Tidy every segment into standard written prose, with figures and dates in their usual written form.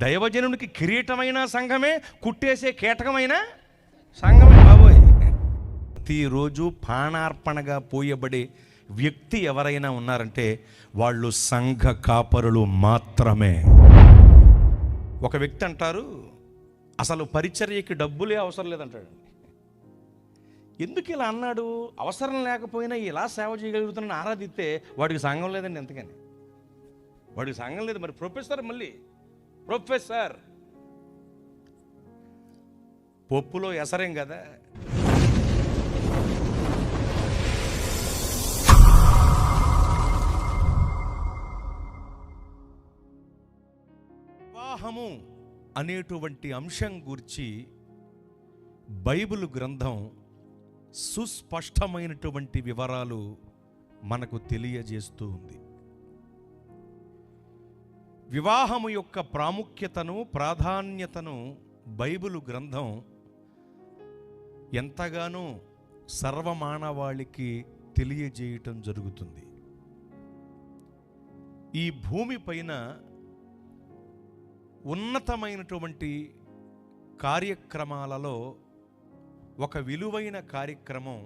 దైవజనునికి కిరీటమైన సంఘమే, కుట్టేసే కీటకమైన సంఘమే బాబోయ్. ప్రతిరోజు పానార్పణగా పోయబడే వ్యక్తి ఎవరైనా ఉన్నారంటే వాళ్ళు సంఘ కాపరులు మాత్రమే. ఒక వ్యక్తి అంటారు, అసలు పరిచర్యకి డబ్బులే అవసరం లేదంటాడు. ఎందుకు ఇలా అన్నాడు? అవసరం లేకపోయినా ఇలా సేవ చేయగలుగుతున్న ఆరాధిస్తే వాడికి సంఘం లేదండి. ఎంతకని వాడికి సంఘం లేదు. మరి ప్రొఫెసర్, మళ్ళీ ప్రొఫెసర్ పప్పులో ఎసరేం కదా. వివాహము అనేటువంటి అంశం గురించి బైబిల్ గ్రంథం సుస్పష్టమైనటువంటి వివరాలు మనకు తెలియజేస్తూ ఉంది. వివాహము యొక్క ప్రాముఖ్యతను, ప్రాధాన్యతను బైబిల్ గ్రంథం ఎంతగానో సర్వమానవాళికి తెలియజేయటం జరుగుతుంది. ఈ భూమి పైన ఉన్నతమైనటువంటి కార్యక్రమాలలో ఒక విలువైన కార్యక్రమం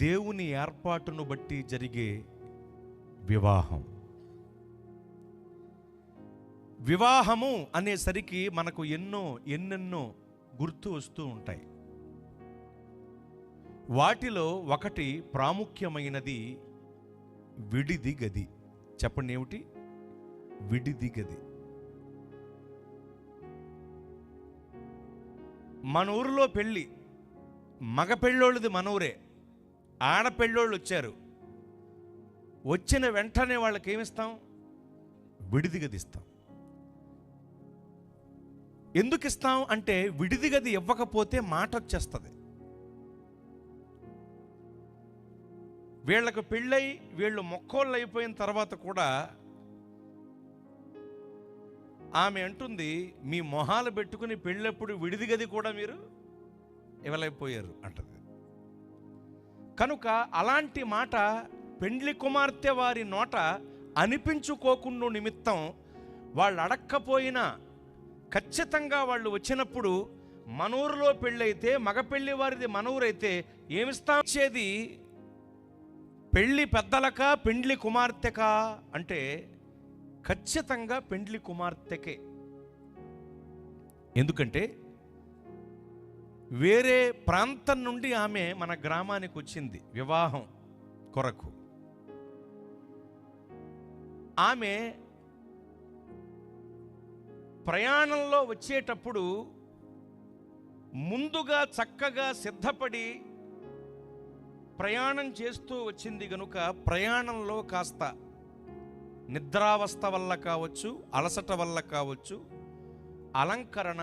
దేవుని ఏర్పాటును బట్టి జరిగే వివాహం. వివాహము అనేసరికి మనకు ఎన్నెన్నో గుర్తు వస్తూ ఉంటాయి. వాటిలో ఒకటి ప్రాముఖ్యమైనది విడిది గది. చెప్పండి, ఏమిటి? విడిది గది. మన ఊరిలో పెళ్ళి, మగ పెళ్ళోళ్ళది మన ఊరే, ఆడపెళ్ళోళ్ళు వచ్చారు. వచ్చిన వెంటనే వాళ్ళకి ఏమిస్తాం? విడిది గది ఇస్తాం. ఎందుకు ఇస్తాం అంటే విడిది గది ఇవ్వకపోతే మాట వచ్చేస్తుంది. వీళ్ళకు పెళ్ళై వీళ్ళు మొక్కోళ్ళు అయిపోయిన తర్వాత కూడా ఆమె అంటుంది, మీ మొహాలు పెట్టుకుని పెళ్ళప్పుడు విడిది గది కూడా మీరు ఇవ్వలేకపోయారు అంటుంది. కనుక అలాంటి మాట పెండ్లి కుమార్తె వారి నోట అనిపించుకోకుండా నిమిత్తం వాళ్ళు అడక్కపోయినా ఖచ్చితంగా వాళ్ళు వచ్చినప్పుడు మనూరులో పెళ్ళైతే, మగ పెళ్లి వారిది మనూరైతే ఏమిస్తాం? ఇచ్చేది పెళ్లి పెద్దలకా పెండ్లి కుమార్తెకా అంటే ఖచ్చితంగా పెండ్లి కుమార్తెకే. ఎందుకంటే వేరే ప్రాంతం నుండి ఆమె మన గ్రామానికి వచ్చింది వివాహం కొరకు. ఆమె ప్రయాణంలో వచ్చేటప్పుడు ముందుగా చక్కగా సిద్ధపడి ప్రయాణం చేస్తూ వచ్చింది గనుక ప్రయాణంలో కాస్త నిద్రావస్థ వల్ల కావచ్చు, అలసట వల్ల కావచ్చు, అలంకరణ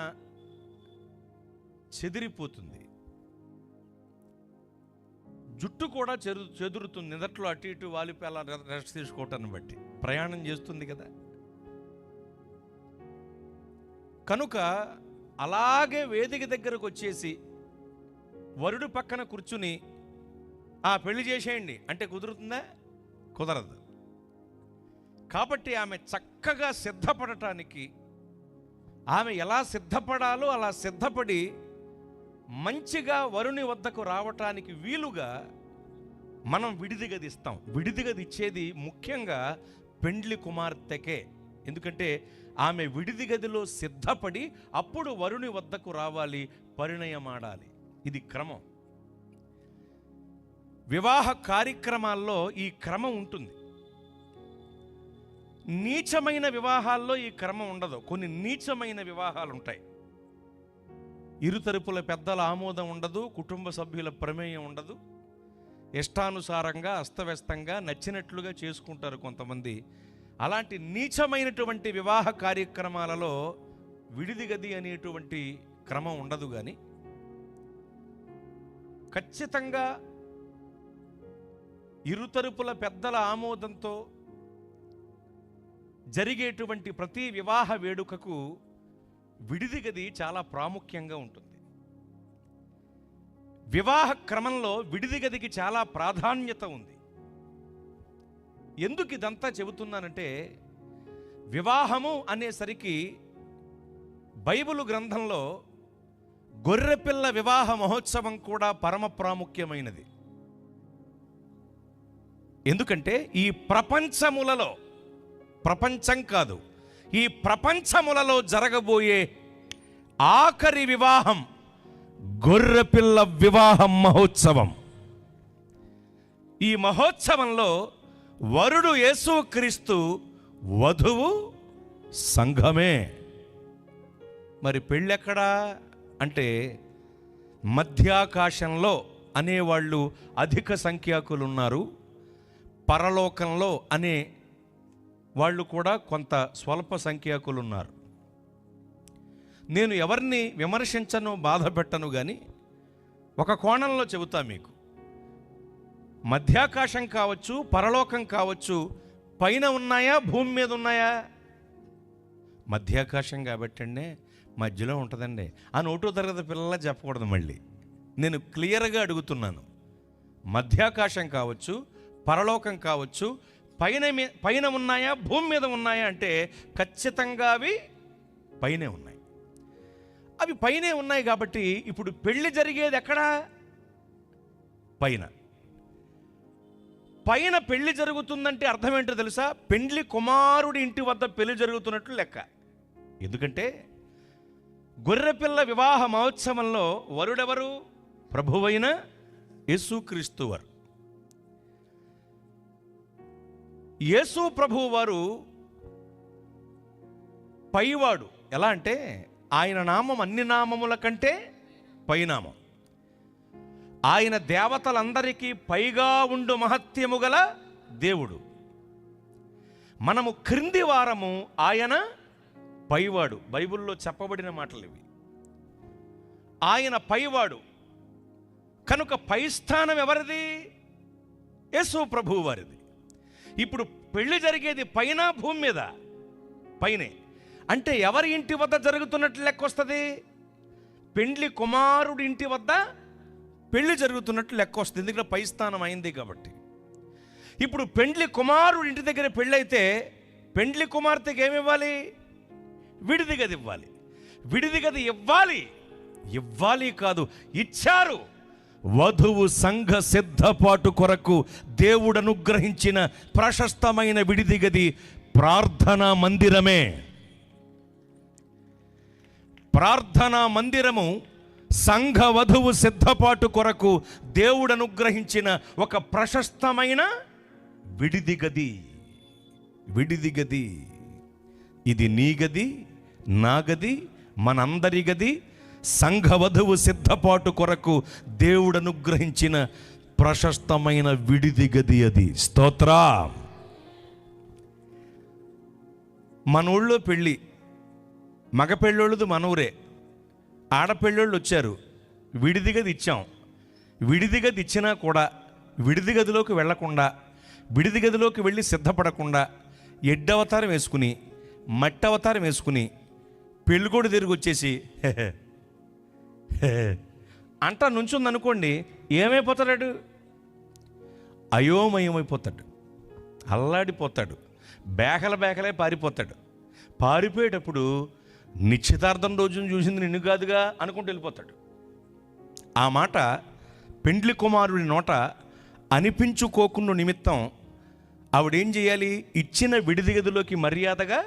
చెదిరిపోతుంది. జుట్టు కూడా చెదురుతుంది. నిదట్లో అటు ఇటు వాలిపి అలా రెస్ట్ తీసుకోవటాన్ని బట్టి ప్రయాణం చేస్తుంది కదా. కనుక అలాగే వేదిక దగ్గరకు వచ్చేసి వరుడు పక్కన కూర్చుని పెళ్లి చేసేయండి అంటే కుదురుతుందా? కుదరదు. కాబట్టి ఆమె చక్కగా సిద్ధపడటానికి, ఆమె ఎలా సిద్ధపడాలో అలా సిద్ధపడి మంచిగా వరుని వద్దకు రావటానికి వీలుగా మనం విడిది గది ఇస్తాం. విడిది గది ఇచ్చేది ముఖ్యంగా పెండ్లి కుమార్తెకే. ఎందుకంటే ఆమె విడిది గదిలో సిద్ధపడి అప్పుడు వరుని వద్దకు రావాలి, పరిణయమాడాలి. ఇది క్రమం. వివాహ కార్యక్రమాల్లో ఈ క్రమం ఉంటుంది. నీచమైన వివాహాల్లో ఈ క్రమం ఉండదు. కొన్ని నీచమైన వివాహాలు ఉంటాయి. ఇరుతరపుల పెద్దల ఆమోదం ఉండదు, కుటుంబ సభ్యుల ప్రమేయం ఉండదు. ఇష్టానుసారంగా అస్తవ్యస్తంగా నచ్చినట్లుగా చేసుకుంటారు కొంతమంది. అలాంటి నీచమైనటువంటి వివాహ కార్యక్రమాలలో విడిది గది అనేటువంటి క్రమం ఉండదు. కానీ ఖచ్చితంగా ఇరుతరపుల పెద్దల ఆమోదంతో జరిగేటువంటి ప్రతి వివాహ వేడుకకు విడిది గది చాలా ప్రాముఖ్యంగా ఉంటుంది. వివాహ క్రమంలో విడిది గదికి చాలా ప్రాధాన్యత ఉంది. ఎందుకు ఇదంతా చెబుతున్నానంటే, వివాహము అనేసరికి బైబిలు గ్రంథంలో గొర్రెపిల్ల వివాహ మహోత్సవం కూడా పరమ ప్రాముఖ్యమైనది. ఎందుకంటే ఈ ప్రపంచములలో, ప్రపంచం కాదు, ఈ ప్రపంచములలో జరగబోయే ఆఖరి వివాహం గొర్రెపిల్ల వివాహం మహోత్సవం. ఈ మహోత్సవంలో వరుడు యేసుక్రీస్తు, వధువు సంఘమే. మరి పెళ్ళెక్కడా అంటే మధ్యాకాశంలో అనేవాళ్ళు అధిక సంఖ్యాకులు ఉన్నారు. పరలోకంలో అనే వాళ్ళు కూడా కొంత స్వల్ప సంఖ్యాకులు ఉన్నారు. నేను ఎవరిని విమర్శించను, బాధ పెట్టను, కానీ ఒక కోణంలో చెబుతా మీకు. మధ్యాకాశం కావచ్చు, పరలోకం కావచ్చు, పైన ఉన్నాయా, భూమి మీద ఉన్నాయా? మధ్యాకాశం కాబట్టండి మధ్యలో ఉంటుందండి. ఆ 1వ తరగతి పిల్లలా చెప్పకూడదు. మళ్ళీ నేను క్లియర్గా అడుగుతున్నాను. మధ్యాకాశం కావచ్చు, పరలోకం కావచ్చు, పైన ఉన్నాయా, భూమి మీద ఉన్నాయా అంటే ఖచ్చితంగా అవి పైనే ఉన్నాయి. అవి పైనే ఉన్నాయి కాబట్టి ఇప్పుడు పెళ్లి జరిగేది ఎక్కడా? పైన. పైన పెళ్లి జరుగుతుందంటే అర్థం ఏంటో తెలుసా? పెండ్లి కుమారుడి ఇంటి వద్ద పెళ్లి జరుగుతున్నట్లు లెక్క. ఎందుకంటే గొర్రెపిల్ల వివాహ మహోత్సవంలో వరుడెవరు? ప్రభువైన యేసుక్రీస్తు వారు. యేసు ప్రభువు వారు పైవాడు. ఎలా అంటే ఆయన నామం అన్ని నామముల కంటే పైనామం. ఆయన దేవతలందరికీ పైగా ఉండు మహత్యము గల దేవుడు. మనము క్రింది వారము, ఆయన పైవాడు. బైబిల్లో చెప్పబడిన మాటలు ఇవి. ఆయన పైవాడు కనుక పై స్థానం ఎవరిది? యేసు ప్రభువు వారిది. ఇప్పుడు పెళ్లి జరిగేది పైన, భూమి మీద? పైనే. అంటే ఎవరి ఇంటి వద్ద జరుగుతున్నట్లు లెక్క వస్తుంది? పెండ్లి కుమారుడి ఇంటి వద్ద పెళ్లి జరుగుతున్నట్లు లెక్క వస్తుంది. ఎందుకంటే పై స్థానం అయింది కాబట్టి. ఇప్పుడు పెండ్లి కుమారుడి ఇంటి దగ్గర పెళ్ళి అయితే పెండ్లి కుమార్తెకి ఏమి ఇవ్వాలి? విడిది గది ఇవ్వాలి. విడిది గది ఇవ్వాలి కాదు, ఇచ్చారు. వధువు సంఘ సిద్ధపాటు కొరకు దేవుడు అనుగ్రహించిన ప్రశస్తమైన విడిది గది ప్రార్థనా మందిరమే. ప్రార్థనా మందిరము సంఘ వధువు సిద్ధపాటు కొరకు దేవుడు అనుగ్రహించిన ఒక ప్రశస్తమైన విడిది గది. విడిది గది. ఇది నీ గది, నా గది, మనందరి గది. సంఘ వధువు సిద్ధపాటు కొరకు దేవుడు అనుగ్రహించిన ప్రశస్తమైన విడిది గది అది. స్తోత్ర. మన ఊళ్ళో పెళ్ళి, మగ పెళ్ళోళ్ళది మన ఊరే. ఆడపెళ్ళోళ్ళు వచ్చారు, విడిది గది ఇచ్చాం. విడిది గది ఇచ్చినా కూడా విడిది గదిలోకి వెళ్లకుండా, విడిది గదిలోకి వెళ్ళి సిద్ధపడకుండా ఎడ్డవతారం వేసుకుని, మట్టి అవతారం వేసుకుని పెళ్ళికోడు తిరిగి వచ్చేసి అంట నుంచుందనుకోండి, ఏమైపోతాడు? అయోమయమైపోతాడు, అల్లాడిపోతాడు, బేకలే పారిపోతాడు. పారిపోయేటప్పుడు నిశ్చితార్థం రోజున చూసింది నిన్ను కాదుగా అనుకుంటూ వెళ్ళిపోతాడు. ఆ మాట పెండ్లి కుమారుడి నోట అనిపించుకోకుండా నిమిత్తం ఆవిడేం చేయాలి? ఇచ్చిన విడిది గదిలోకి మర్యాదగా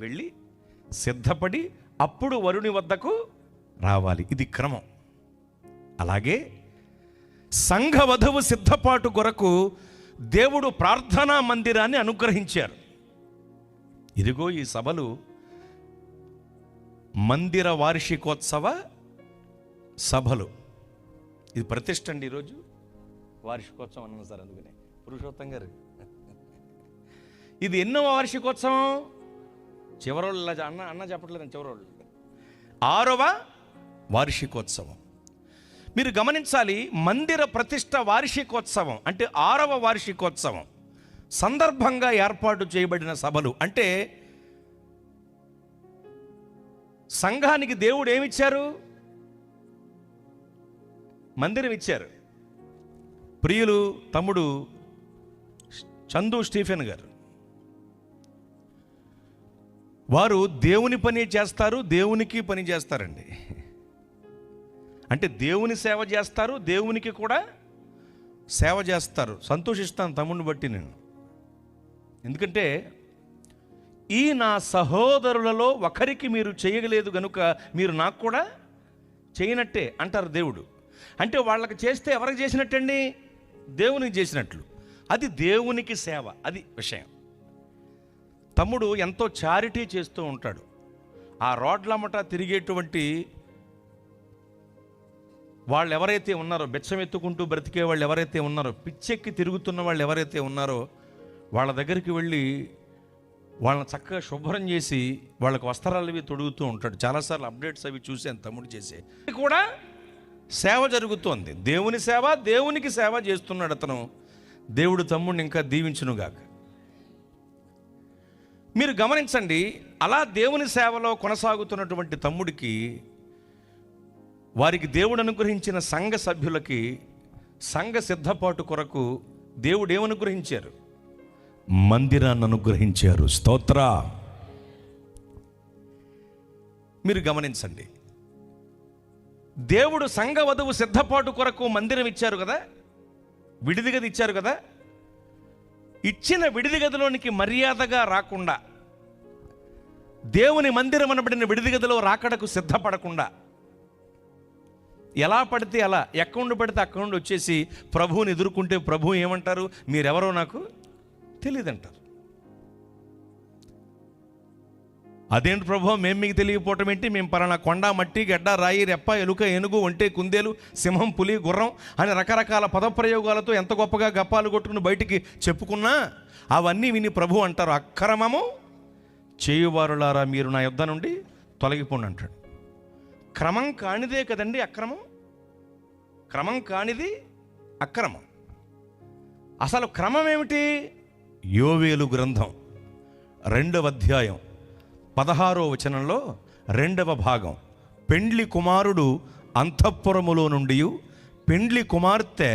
వెళ్ళి సిద్ధపడి అప్పుడు వరుని వద్దకు రావాలి. ఇది క్రమం. అలాగే సంఘ వధువు సిద్ధపాటు కొరకు దేవుడు ప్రార్థనా మందిరాన్ని అనుగ్రహించారు. ఇదిగో ఈ సభలు మందిర వార్షికోత్సవ సభలు. ఇది ప్రతిష్ఠ అండి. ఈరోజు వార్షికోత్సవం అన్నాను సార్, అందుకనే పురుషోత్తం గారు. ఇది ఎన్నో వార్షికోత్సవం? చివరోళ్ళు అన్న చెప్పట్లేదు, చివరోళ్ళు 6వ వార్షికోత్సవం. మీరు గమనించాలి, మందిర ప్రతిష్ఠ వార్షికోత్సవం అంటే 6వ వార్షికోత్సవం సందర్భంగా ఏర్పాటు చేయబడిన సభలు. అంటే సంఘానికి దేవుడు ఏమిచ్చారు? మందిరం ఇచ్చారు. ప్రియులు తమ్ముడు చందు స్టీఫెన్ గారు వారు దేవుని పని చేస్తారు, దేవునికి పని చేస్తారండి. అంటే దేవుని సేవ చేస్తారు, దేవునికి కూడా సేవ చేస్తారు. సంతోషిస్తాను తమ్ముడిని బట్టి నేను. ఎందుకంటే ఈ నా సహోదరులలో ఒకరికి మీరు చేయగలేదు గనుక మీరు నాకు కూడా చేయనట్టే అంటారు దేవుడు. అంటే వాళ్ళకి చేస్తే ఎవరికి చేసినట్టండి? దేవునికి చేసినట్లు. అది దేవునికి సేవ, అది విషయం. తమ్ముడు ఎంతో చారిటీ చేస్తూ ఉంటాడు. ఆ రోడ్లమ్మట తిరిగేటువంటి వాళ్ళు ఎవరైతే ఉన్నారో, బెచ్చం ఎత్తుకుంటూ బ్రతికే వాళ్ళు ఎవరైతే ఉన్నారో, పిచ్చెక్కి తిరుగుతున్న వాళ్ళు ఎవరైతే ఉన్నారో, వాళ్ళ దగ్గరికి వెళ్ళి వాళ్ళని చక్కగా శుభ్రం చేసి వాళ్ళకి వస్త్రాలు అవి తొడుగుతూ ఉంటాడు. చాలాసార్లు అప్డేట్స్ అవి చూశాను తమ్ముడు చేసే. కూడా సేవ జరుగుతోంది, దేవుని సేవ, దేవునికి సేవ చేస్తున్నాడు అతను. దేవుడు తమ్ముడిని ఇంకా దీవించునుగాక. మీరు గమనించండి, అలా దేవుని సేవలో కొనసాగుతున్నటువంటి తమ్ముడికి, వారికి దేవుడు అనుగ్రహించిన సంఘ సభ్యులకి సంఘ సిద్ధపాటు కొరకు దేవుడు ఏమనుగ్రహించారు? మందిరాన్ని అనుగ్రహించారు. స్తోత్ర. మీరు గమనించండి, దేవుడు సంఘ వధువు సిద్ధపాటు కొరకు మందిరం ఇచ్చారు కదా, విడిది గది ఇచ్చారు కదా. ఇచ్చిన విడిది గదిలోనికి మర్యాదగా రాకుండా, దేవుని మందిరం అనబడిన విడిది గదిలో రాకడకు సిద్ధపడకుండా, ఎలా పడితే అలా, ఎక్కడి పడితే అక్కడి నుండి వచ్చేసి ప్రభువుని ఎదుర్కొంటే ప్రభువు ఏమంటారు? మీరెవరో నాకు తెలియదంటారు. అదేంటి ప్రభు, మేము మీకు తెలియకపోవటం ఏంటి? మేము పలానా కొండ, మట్టి, గడ్డ, రాయి, రెప్ప, ఎలుక, ఏనుగు, ఒంటె, కుందేలు, సింహం, పులి, గుర్రం అని రకరకాల పదప్రయోగాలతో ఎంత గొప్పగా గప్పాలు కొట్టుకుని బయటికి చెప్పుకున్నా అవన్నీ విని ప్రభు అంటారు, అక్రమము చేయువారులారా మీరు నా యొద్ద నుండి తొలగిపోండి అంటాడు. క్రమం కానిదే కదండి అక్రమం. క్రమం కానిది అక్రమం. అసలు క్రమం ఏమిటి? యోవేలు గ్రంథం 2వ అధ్యాయం 16వ వచనంలో 2వ భాగం, పెండ్లి కుమారుడు అంతఃపురములో నుండి పెండ్లి కుమార్తె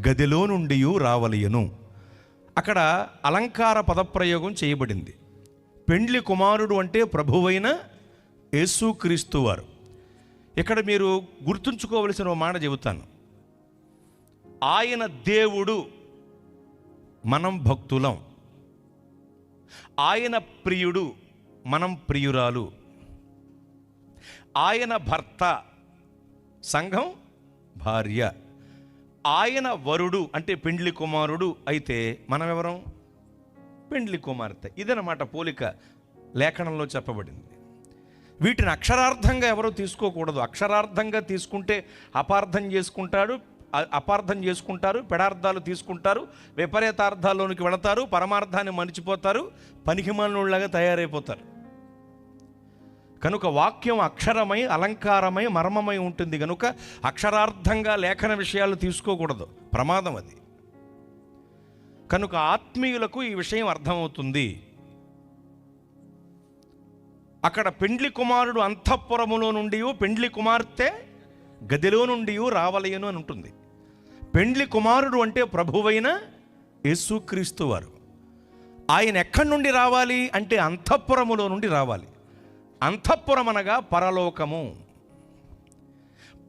గదిలో నుండి రావలయను. అక్కడ అలంకార పదప్రయోగం చేయబడింది. పెండ్లి కుమారుడు అంటే ప్రభువైన యేసుక్రీస్తు వారు. ఇక్కడ మీరు గుర్తుంచుకోవలసిన ఒక మాట చెబుతాను. ఆయన దేవుడు, మనం భక్తులం. ఆయన ప్రియుడు, మనం ప్రియురాలు. ఆయన భర్త, సంఘం భార్య. ఆయన వరుడు అంటే పెండ్లి కుమారుడు అయితే మనం ఎవరం? పెండ్లి కుమార్తె. ఇదన్నమాట పోలిక లేఖనంలో చెప్పబడింది. వీటిని అక్షరార్థంగా ఎవరూ తీసుకోకూడదు. అక్షరార్థంగా తీసుకుంటే అపార్థం చేసుకుంటారు, పెడార్థాలు తీసుకుంటారు, విపరీతార్థాల్లోనికి వెళతారు, పరమార్థాన్ని మర్చిపోతారు, పనికిమాలినోళ్ళలాగా తయారైపోతారు. కనుక వాక్యం అక్షరమై, అలంకారమై, మర్మమై ఉంటుంది కనుక అక్షరార్థంగా లేఖన విషయాలు తీసుకోకూడదు, ప్రమాదం అది. కనుక ఆత్మీయులకు ఈ విషయం అర్థమవుతుంది. అక్కడ పెండ్లి కుమారుడు అంతఃపురములో నుండి పెండ్లి కుమార్తె గదిలో నుండి రావలయను అని ఉంటుంది. పెండ్లి కుమారుడు అంటే ప్రభువైన యేసుక్రీస్తు వారు. ఆయన ఎక్కడి నుండి రావాలి అంటే అంతఃపురములో నుండి రావాలి. అంతఃపురం అనగా పరలోకము.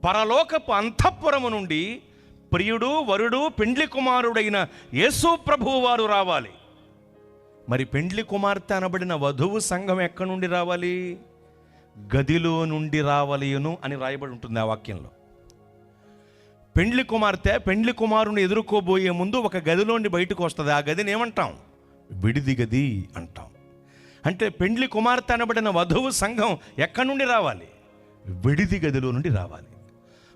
పరలోకపు అంతఃపురము నుండి ప్రియుడు, వరుడు, పెండ్లి కుమారుడైన యేసు ప్రభువు వారు రావాలి. మరి పెండ్లి కుమార్తె అనబడిన వధువు సంఘం ఎక్కడి నుండి రావాలి? గదిలో నుండి రావలయును అని రాయబడి ఉంటుంది ఆ వాక్యంలో. పెండ్లి కుమార్తె పెండ్లి కుమారుని ఎదుర్కోబోయే ముందు ఒక గదిలోండి బయటకు వస్తుంది. ఆ గదిని ఏమంటాం? విడిది గది అంటాం. అంటే పెండ్లి కుమార్తె అనబడిన వధువు సంఘం ఎక్కడి నుండి రావాలి? విడిది గదిలో నుండి రావాలి.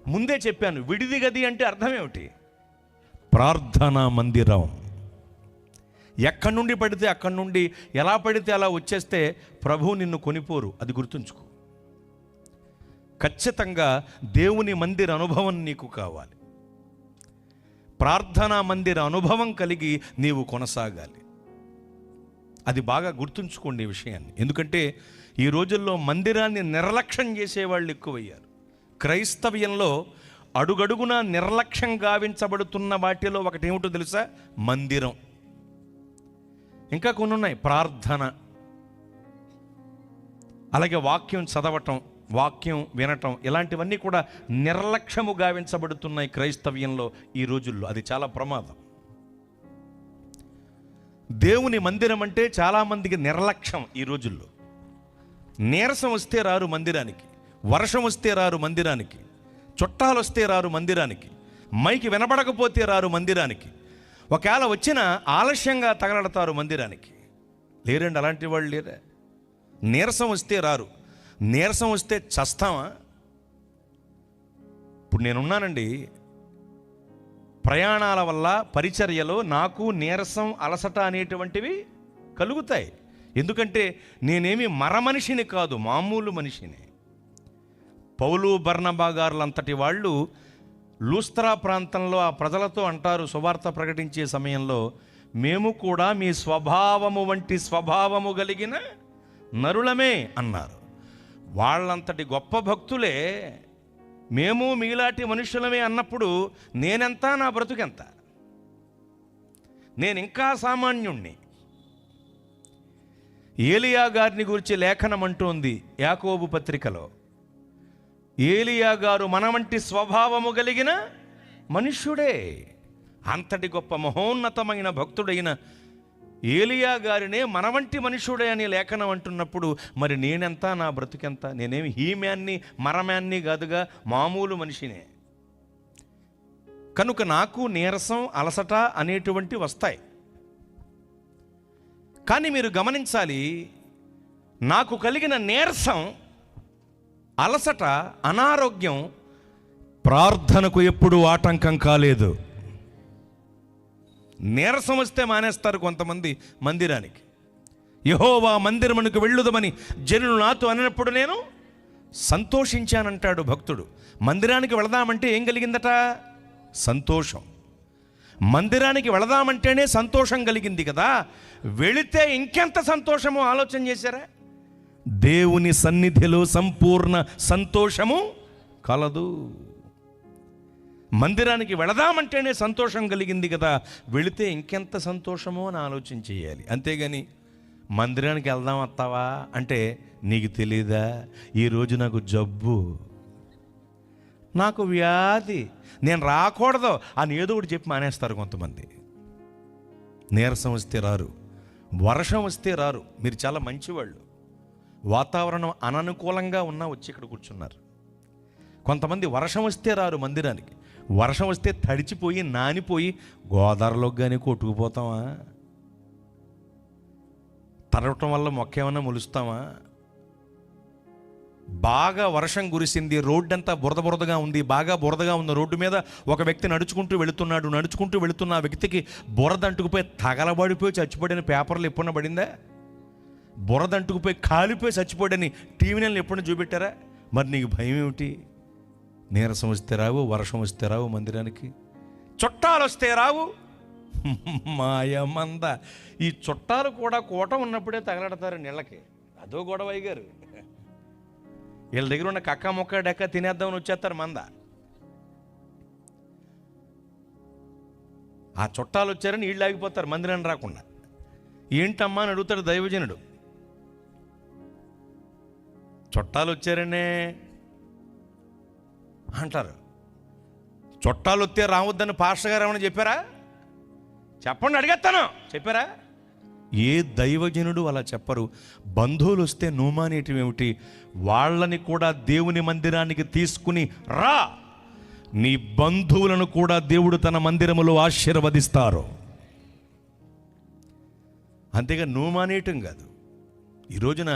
ముందే చెప్పాను, విడిది గది అంటే అర్థం ఏమిటి? ప్రార్థనా మందిరం. ఎక్కడి నుండి పడితే అక్కడి నుండి, ఎలా పడితే అలా వచ్చేస్తే ప్రభువు నిన్ను కొనిపోరు, అది గుర్తుంచుకో. ఖచ్చితంగా దేవుని మందిర అనుభవం నీకు కావాలి. ప్రార్థనా మందిర అనుభవం కలిగి నీవు కొనసాగాలి. అది బాగా గుర్తుంచుకోండి ఈ విషయాన్ని. ఎందుకంటే ఈ రోజుల్లో మందిరాన్ని నిర్లక్ష్యం చేసేవాళ్ళు ఎక్కువయ్యారు. క్రైస్తవ్యంలో అడుగడుగునా నిర్లక్ష్యం గావించబడుతున్న వాటిలో ఒకటి ఏమిటో తెలుసా? మందిరం. ఇంకా కొన్ని ఉన్నాయి. ప్రార్థన, అలాగే వాక్యం చదవటం, వాక్యం వినటం, ఇలాంటివన్నీ కూడా నిర్లక్ష్యము గావించబడుతున్నాయి క్రైస్తవ్యంలో ఈ రోజుల్లో. అది చాలా ప్రమాదం. దేవుని మందిరం అంటే చాలామందికి నిర్లక్ష్యం ఈ రోజుల్లో. నీరసం వస్తే రారు మందిరానికి, వర్షం వస్తే రారు మందిరానికి, చుట్టాలు వస్తే రారు మందిరానికి, మైకి వినబడకపోతే రారు మందిరానికి, ఒకవేళ వచ్చినా ఆలస్యంగా తగలడతారు మందిరానికి. లేరండి, అలాంటి వాళ్ళు లేరా? నీరసం వస్తే రారు, నీరసం వస్తే చస్తామా? ఇప్పుడు నేనున్నానండి, ప్రయాణాల వల్ల పరిచర్యలో నాకు నీరసం, అలసట అనేటువంటివి కలుగుతాయి. ఎందుకంటే నేనేమి మరమనిషిని కాదు, మామూలు మనిషిని. పౌలు బర్నబా గారులంతటి వాళ్ళు లూస్త్రా ప్రాంతంలో ఆ ప్రజలతో అంటారు సువార్త ప్రకటించే సమయంలో, మేము కూడా మీ స్వభావము వంటి స్వభావము కలిగిన నరులమే అన్నారు. వాళ్ళంతటి గొప్ప భక్తులే మేము మీలాంటి మనుషులమే అన్నప్పుడు నేనెంత, నా బ్రతుకెంత? నేను ఇంకా సామాన్యుణ్ణి. ఏలియా గారిని గురించి లేఖనం అంటోంది యాకోబు పత్రికలో, ఏలియా గారు మన వంటి స్వభావము కలిగిన మనుష్యుడే. అంతటి గొప్ప మహోన్నతమైన భక్తుడైన ఏలియా గారినే మన వంటి మనుష్యుడే అని లేఖనం అంటున్నప్పుడు మరి నేనెంత, నా బ్రతుకెంత? నేనేమి హీమ్యాన్ని, మరమ్యాన్ని కాదుగా, మామూలు మనిషినే. కనుక నాకు నీరసం, అలసట అనేటువంటి వస్తాయి. కానీ మీరు గమనించాలి, నాకు కలిగిన నీరసం, అలసట, అనారోగ్యం ప్రార్థనకు ఎప్పుడూ ఆటంకం కాలేదు. నీరసం వస్తే మానేస్తారు కొంతమంది మందిరానికి. యెహోవా మందిరమునకు వెళ్ళుదమని జనులు నాతో అనినప్పుడు నేను సంతోషించానంటాడు భక్తుడు. మందిరానికి వెళదామంటే ఏం కలిగిందట? సంతోషం. మందిరానికి వెళదామంటేనే సంతోషం కలిగింది కదా, వెళితే ఇంకెంత సంతోషమో ఆలోచన చేశారా? దేవుని సన్నిధిలో సంపూర్ణ సంతోషము కలదు. మందిరానికి వెళదామంటేనే సంతోషం కలిగింది కదా, వెళితే ఇంకెంత సంతోషమో అని ఆలోచన చేయాలి. అంతేగాని మందిరానికి వెళ్దాం వస్తావా అంటే, నీకు తెలీదా ఈరోజు నాకు జబ్బు, నాకు వ్యాధి, నేను రాకూడదు అని ఏదో ఒకటి చెప్పి మానేస్తారు కొంతమంది. నీరసం వస్తే రారు, వర్షం వస్తే రారు. మీరు చాలా మంచివాళ్ళు, వాతావరణం అననుకూలంగా ఉన్నా వచ్చి ఇక్కడ కూర్చున్నారు. కొంతమంది వర్షం వస్తే రారు మందిరానికి, వర్షం వస్తే తడిచిపోయి నానిపోయి గోదావరిలోకి కానీ కొట్టుకుపోతామా? తడవటం వల్ల మొక్క ఏమన్నా మొలుస్తామా? బాగా వర్షం కురిసింది, రోడ్డు అంతా బురద బురదగా ఉంది, బాగా బురదగా ఉన్న రోడ్డు మీద ఒక వ్యక్తి నడుచుకుంటూ వెళుతున్నాడు. నడుచుకుంటూ వెళుతున్న ఆ వ్యక్తికి బురద అంటుకుపోయి తగలబడిపోయి చచ్చిపోయాడని పేపర్లు ఎప్పుడన్నా పడిందా? బురద అంటుకుపోయి కాలిపోయి చచ్చిపోయాడని టీవీలను ఎప్పుడైనా చూపెట్టారా? మరి నీకు భయం ఏమిటి? నీరసం వస్తే రావు, వర్షం వస్తే రావు మందిరానికి, చుట్టాలు వస్తే రావు. మాయమంద. ఈ చుట్టాలు కూడా కూట ఉన్నప్పుడే తగలడతారు నీళ్ళకి. అదో గొడవ అయ్యారు. వీళ్ళ దగ్గర ఉన్న కక్క మొక్క డెక్క తినేద్దామని వచ్చేస్తారు మంద. ఆ చుట్టాలు వచ్చారని వీళ్ళు ఆగిపోతారు మందిరాన్ని రాకుండా. ఏంటమ్మా అని అడుగుతాడు దైవజనుడు. చుట్టాలు వచ్చారనే అంటారు. చుట్టాలు వస్తే రావద్దని పాస్టర్ గారు ఏమన్నా చెప్పారా? చెప్పండి, అడిగేస్తాను, చెప్పారా? ఏ దైవజనుడు అలా చెప్పరు. బంధువులు వస్తే నూమానేటివేమిటి? వాళ్ళని కూడా దేవుని మందిరానికి తీసుకుని రా. నీ బంధువులను కూడా దేవుడు తన మందిరములో ఆశీర్వదిస్తారు. అంతేగా నూమానేయటం కాదు. ఈ రోజున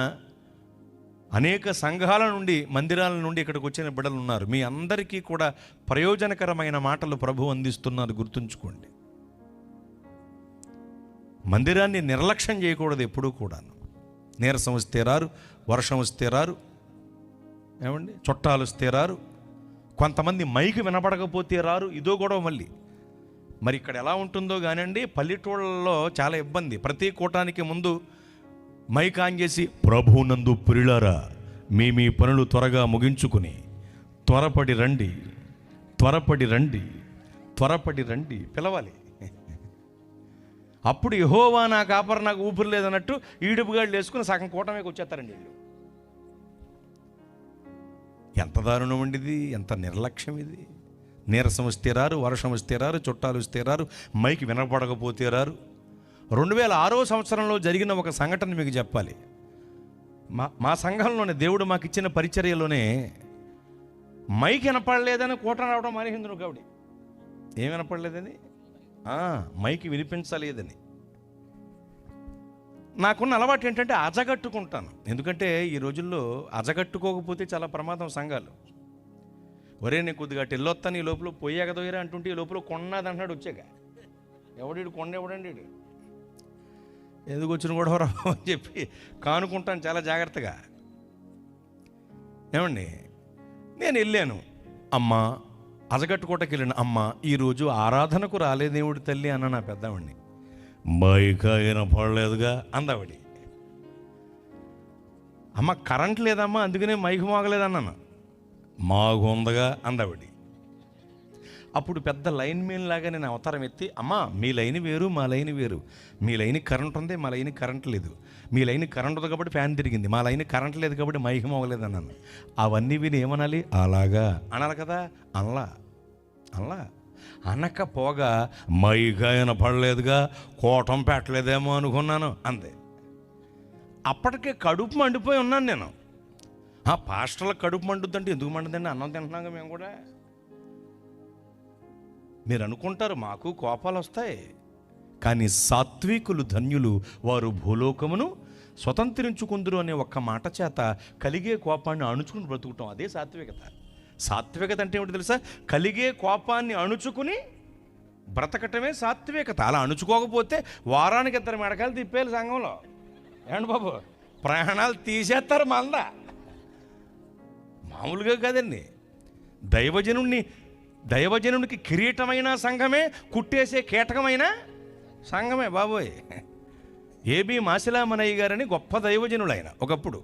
అనేక సంఘాల నుండి, మందిరాల నుండి ఇక్కడికి వచ్చిన బిడ్డలు ఉన్నారు. మీ అందరికీ కూడా ప్రయోజనకరమైన మాటలు ప్రభు అందిస్తున్నారు, గుర్తుంచుకోండి. మందిరాన్ని నిర్లక్ష్యం చేయకూడదు ఎప్పుడూ కూడాను. నీరసం వస్తే రారు, వర్షం వస్తే రారు, ఏమండి, చుట్టాలు వస్తే రారు, కొంతమంది మైకి వినపడకపోతే రారు, ఇదో గొడవ మళ్ళీ. మరి ఇక్కడ ఎలా ఉంటుందో కానివ్వండి, పల్లెటూళ్ళలో చాలా ఇబ్బంది. ప్రతి కూటానికి ముందు మైక్ ఆన్ చేసి, ప్రభునందు ప్రియులారా, మీ పనులు త్వరగా ముగించుకుని త్వరపడి రండి, త్వరపడి రండి, త్వరపడి రండి పిలవాలి. అప్పుడు యెహోవా నా కాపరి, నాకు ఊపిరి లేదన్నట్టు ఈడుపుగాళ్ళు వేసుకుని సగం కూటమికి వచ్చేస్తారండి వీళ్ళు. ఎంత దారుణం ఉండేది, ఎంత నిర్లక్ష్యం ఇది. నీరసం వస్తే రారు, వర్షం వస్తే రారు, చుట్టాలు వస్తే రారు, మైకి వినపడకపోతే రారు. 2006 సంవత్సరంలో జరిగిన ఒక సంఘటన మీకు చెప్పాలి. మా సంఘంలోనే దేవుడు మాకు ఇచ్చిన పరిచర్యలోనే మైక్ వినపడలేదని కూట రావడం మానేసింది. కాబట్టి ఏం వినపడలేదని, మైకి వినిపించలేదని. నాకున్న అలవాటు ఏంటంటే అజగట్టుకుంటాను. ఎందుకంటే ఈ రోజుల్లో అజగట్టుకోకపోతే చాలా ప్రమాదం సంఘాలు. ఒరే నేను కొద్దిగా వెళ్ళొస్తాను, ఈ లోపల పొయ్యగదోయరా అంటుంటే ఈ లోపల కొన్నది అంటున్నాడు. వచ్చాక ఎవడీడు కొండ ఎవడండి, ఎందుకు వచ్చిన కూడా రావు అని చెప్పి కానుకుంటాను చాలా జాగ్రత్తగా. ఏమండి, నేను వెళ్ళాను, అమ్మ అజగట్టుకోటకి వెళ్ళాను. అమ్మ ఈరోజు ఆరాధనకు రాలేదేవుడి తల్లి అన్న నా పెద్దవాడిని. మైక్ వినపడలేదుగా అందవాడి. అమ్మ కరెంట్ లేదమ్మా అందుకనే మైక్ మోగలేదన్నాను. మాగుందగా అందవాడి. అప్పుడు పెద్ద లైన్ మెయిన్ లాగా నేను అవతారం ఎత్తి, అమ్మ మీ లైన్ వేరు మా లైన్ వేరు, మీ లైన్ కరెంట్ ఉంది మా లైన్ కరెంట్ లేదు, మీ లైన్ కరెంట్ ఉంది కాబట్టి ఫ్యాన్ తిరిగింది, మా లైన్ కరెంట్ లేదు కాబట్టి మైక్ మోగలేదు అన్నాను. అవన్నీ విని ఏమనాలి, అలాగా అనాలి కదా. అనలా అనకపోగా మైక్ వినపడలేదుగా, కోటం పెట్టలేదేమో అనుకున్నాను అంతే. అప్పటికే కడుపు మండిపోయి ఉన్నాను నేను. పాస్టర్లకు కడుపు మండుద్దంటే ఎందుకు మండుదండి, అన్నం తింటున్నాగా మేము కూడా. మీరు అనుకుంటారు మాకు కోపాలు వస్తాయి, కానీ సాత్వికులు ధన్యులు వారు భూలోకమును స్వతంత్రించుకుందరు అనే ఒక్క మాట చేత కలిగే కోపాన్ని అణుచుకుని బ్రతుకుతాం. అదే సాత్వికత. సాత్వికత అంటే ఏమిటి తెలుసా? కలిగే కోపాన్ని అణుచుకుని బ్రతకటమే సాత్వికత. అలా అణుచుకోకపోతే వారానికి 2 మెడకాయలు తిప్పేయాలి సంఘంలో. ఏమండి బాబు, ప్రాణాలు తీసేస్తారు మంద. మామూలుగా కాదండి. దైవజనునికి కిరీటమైన సంఘమే, కుట్టేసే కీటకమైన సంఘమే బాబోయ్. ఏబి మాసిలామణయ్య గారని గొప్ప దైవజనులు ఆయన ఒకప్పుడు.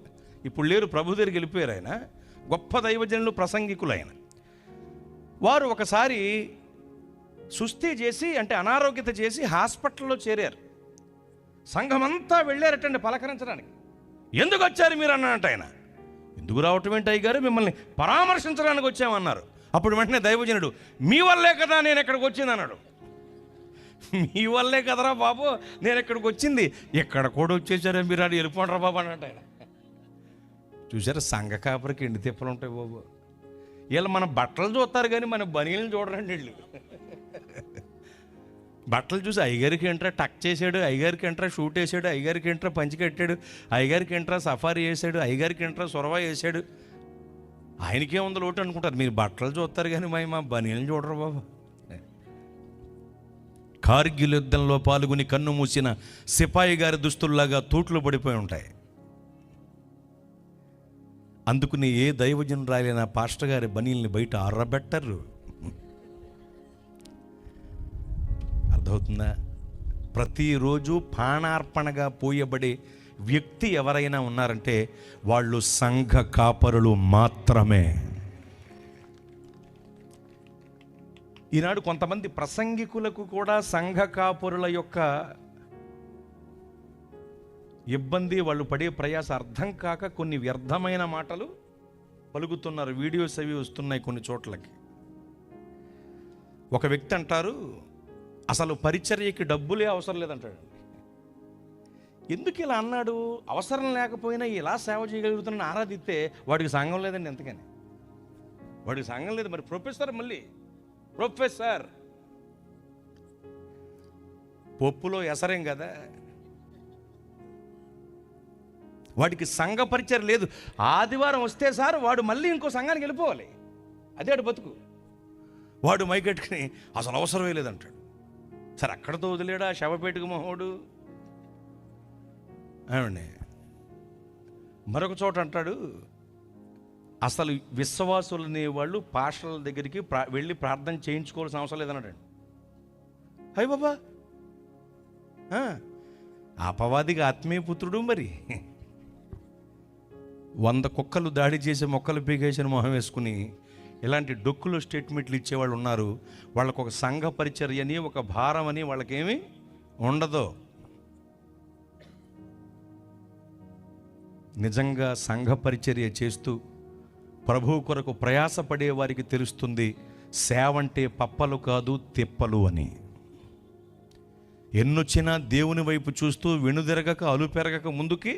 ఇప్పుడు లేరు, ప్రభు దగ్గరికి వెళ్ళిపోయారు ఆయన. గొప్ప దైవజనులు, ప్రసంగికులు ఆయన. వారు ఒకసారి సుస్థి చేసి, అంటే అనారోగ్యత చేసి హాస్పిటల్లో చేరారు. సంఘమంతా వెళ్ళారటండి పలకరించడానికి. ఎందుకు వచ్చారు మీరు అన్నట్టు ఆయన. ఎందుకు రావటం ఏంటి అయ్య గారు, మిమ్మల్ని పరామర్శించడానికి వచ్చామన్నారు. అప్పుడు వెంటనే దైవజనుడు, మీ వల్లే కదా నేను ఎక్కడికి వచ్చింది అన్నాడు. మీ వల్లే కదరా బాబు నేను ఎక్కడికి వచ్చింది, ఎక్కడ కూడా వచ్చేసారా మీరు, అది వెళ్ళిపోండ్రా బాబు అన్నట్టు ఆయన. చూసారా, సంఘ కాపరికి ఎండి తిప్పలు ఉంటాయి బాబు. వీళ్ళు మన బట్టలు చూస్తారు కానీ మన బనీలను చూడరండి వీళ్ళు. బట్టలు చూసి అయ్యగారికి ఏంట్రా టక్ చేసాడు, అయ్యగారికి ఏంట్రా షూట్ వేసాడు, అయ్యగారికి ఏంట్రా పంచి కట్టాడు, అయ్యగారికి ఏంట్రా సఫారీ వేసాడు, అయ్యగారికి ఏంట్రా సొరవ వేసాడు, ఆయనకే ఉంది లోటు అనుకుంటారు. మీరు బట్టలు చూస్తారు కానీ మా బనీలను చూడరు బాబు. కార్గిల్ యుద్ధంలో పాల్గొని కన్ను మూసిన సిపాయి గారి దుస్తుల్లాగా తూట్లు పడిపోయి ఉంటాయి. అందుకుని ఏ దైవజనురాలైన పాస్టర్ గారి బనీల్ని బయట ఆరబెట్టరు. అర్థమవుతుందా? ప్రతిరోజు పానార్పణగా పోయబడే వ్యక్తి ఎవరైనా ఉన్నారంటే వాళ్ళు సంఘ కాపరులు మాత్రమే. ఈనాడు కొంతమంది ప్రసంగికులకు కూడా సంఘ కాపరుల యొక్క ఇబ్బంది, వాళ్ళు పడే ప్రయాస అర్థం కాక కొన్ని వ్యర్థమైన మాటలు పలుకుతున్నారు. వీడియోస్ అవి వస్తున్నాయి కొన్ని చోట్లకి. ఒక వ్యక్తి అంటారు, అసలు పరిచర్యకి డబ్బులే అవసరం లేదంటాడు. ఎందుకు ఇలా అన్నాడు? అవసరం లేకపోయినా ఇలా సేవ చేయగలుగుతున్న ఆరాధిస్తే వాడికి సంఘం లేదండి. ఎంతకని వాడికి సంఘం లేదు. మరి ప్రొఫెసర్, మళ్ళీ ప్రొఫెసర్ పప్పులో ఎసరేం కదా, వాడికి సంఘ పరిచయం లేదు. ఆదివారం వస్తే సార్ వాడు మళ్ళీ ఇంకో సంఘానికి వెళ్ళిపోవాలి. అదే వాడు బతుకు. వాడు మైకెట్టుకుని అసలు అవసరమే లేదంటాడు. సరే అక్కడతో వదిలేడా శవపేటకు మహోడు. ఏమండి, మరొక చోట అంటాడు, అసలు విశ్వాసులనే వాళ్ళు పాస్టర్ల దగ్గరికి వెళ్ళి ప్రార్థన చేయించుకోవాల్సిన అవసరం లేదన్నాడు. అయ్య బాబా, అపవాదికి ఆత్మీయ పుత్రుడు. మరి 100 కుక్కలు దాడి చేసి మొక్కలు పీకేసిన మొహం వేసుకుని ఇలాంటి డొక్కులు స్టేట్మెంట్లు ఇచ్చేవాళ్ళు ఉన్నారు. వాళ్ళకు ఒక సంఘ పరిచర్య అని, ఒక భారం అని వాళ్ళకేమీ ఉండదు. నిజంగా సంఘ పరిచర్య చేస్తూ ప్రభువు కొరకు ప్రయాసపడే వారికి తెలుస్తుంది సేవ అంటే పప్పలు కాదు తిప్పలు అని. ఎన్నొచ్చినా దేవుని వైపు చూస్తూ వెనుదిరగక అలుపెరగక ముందుకి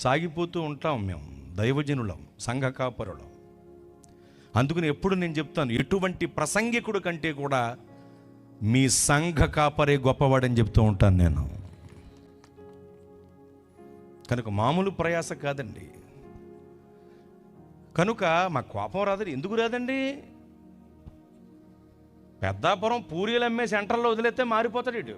సాగిపోతూ ఉంటాం మేము, దైవజనులం, సంఘ కాపరులం. అందుకని ఎప్పుడు నేను చెప్తాను, ఎటువంటి ప్రసంగికుడు కంటే కూడా మీ సంఘ కాపరే గొప్పవాడని చెప్తూ ఉంటాను నేను. కనుక మామూలు ప్రయాస కాదండి. కనుక మా కోపం రాదండి. ఎందుకు రాదండి? పెద్దాపురం పూరీలు అమ్మే సెంటర్లో వదిలేస్తే మారిపోతాడు ఇటు.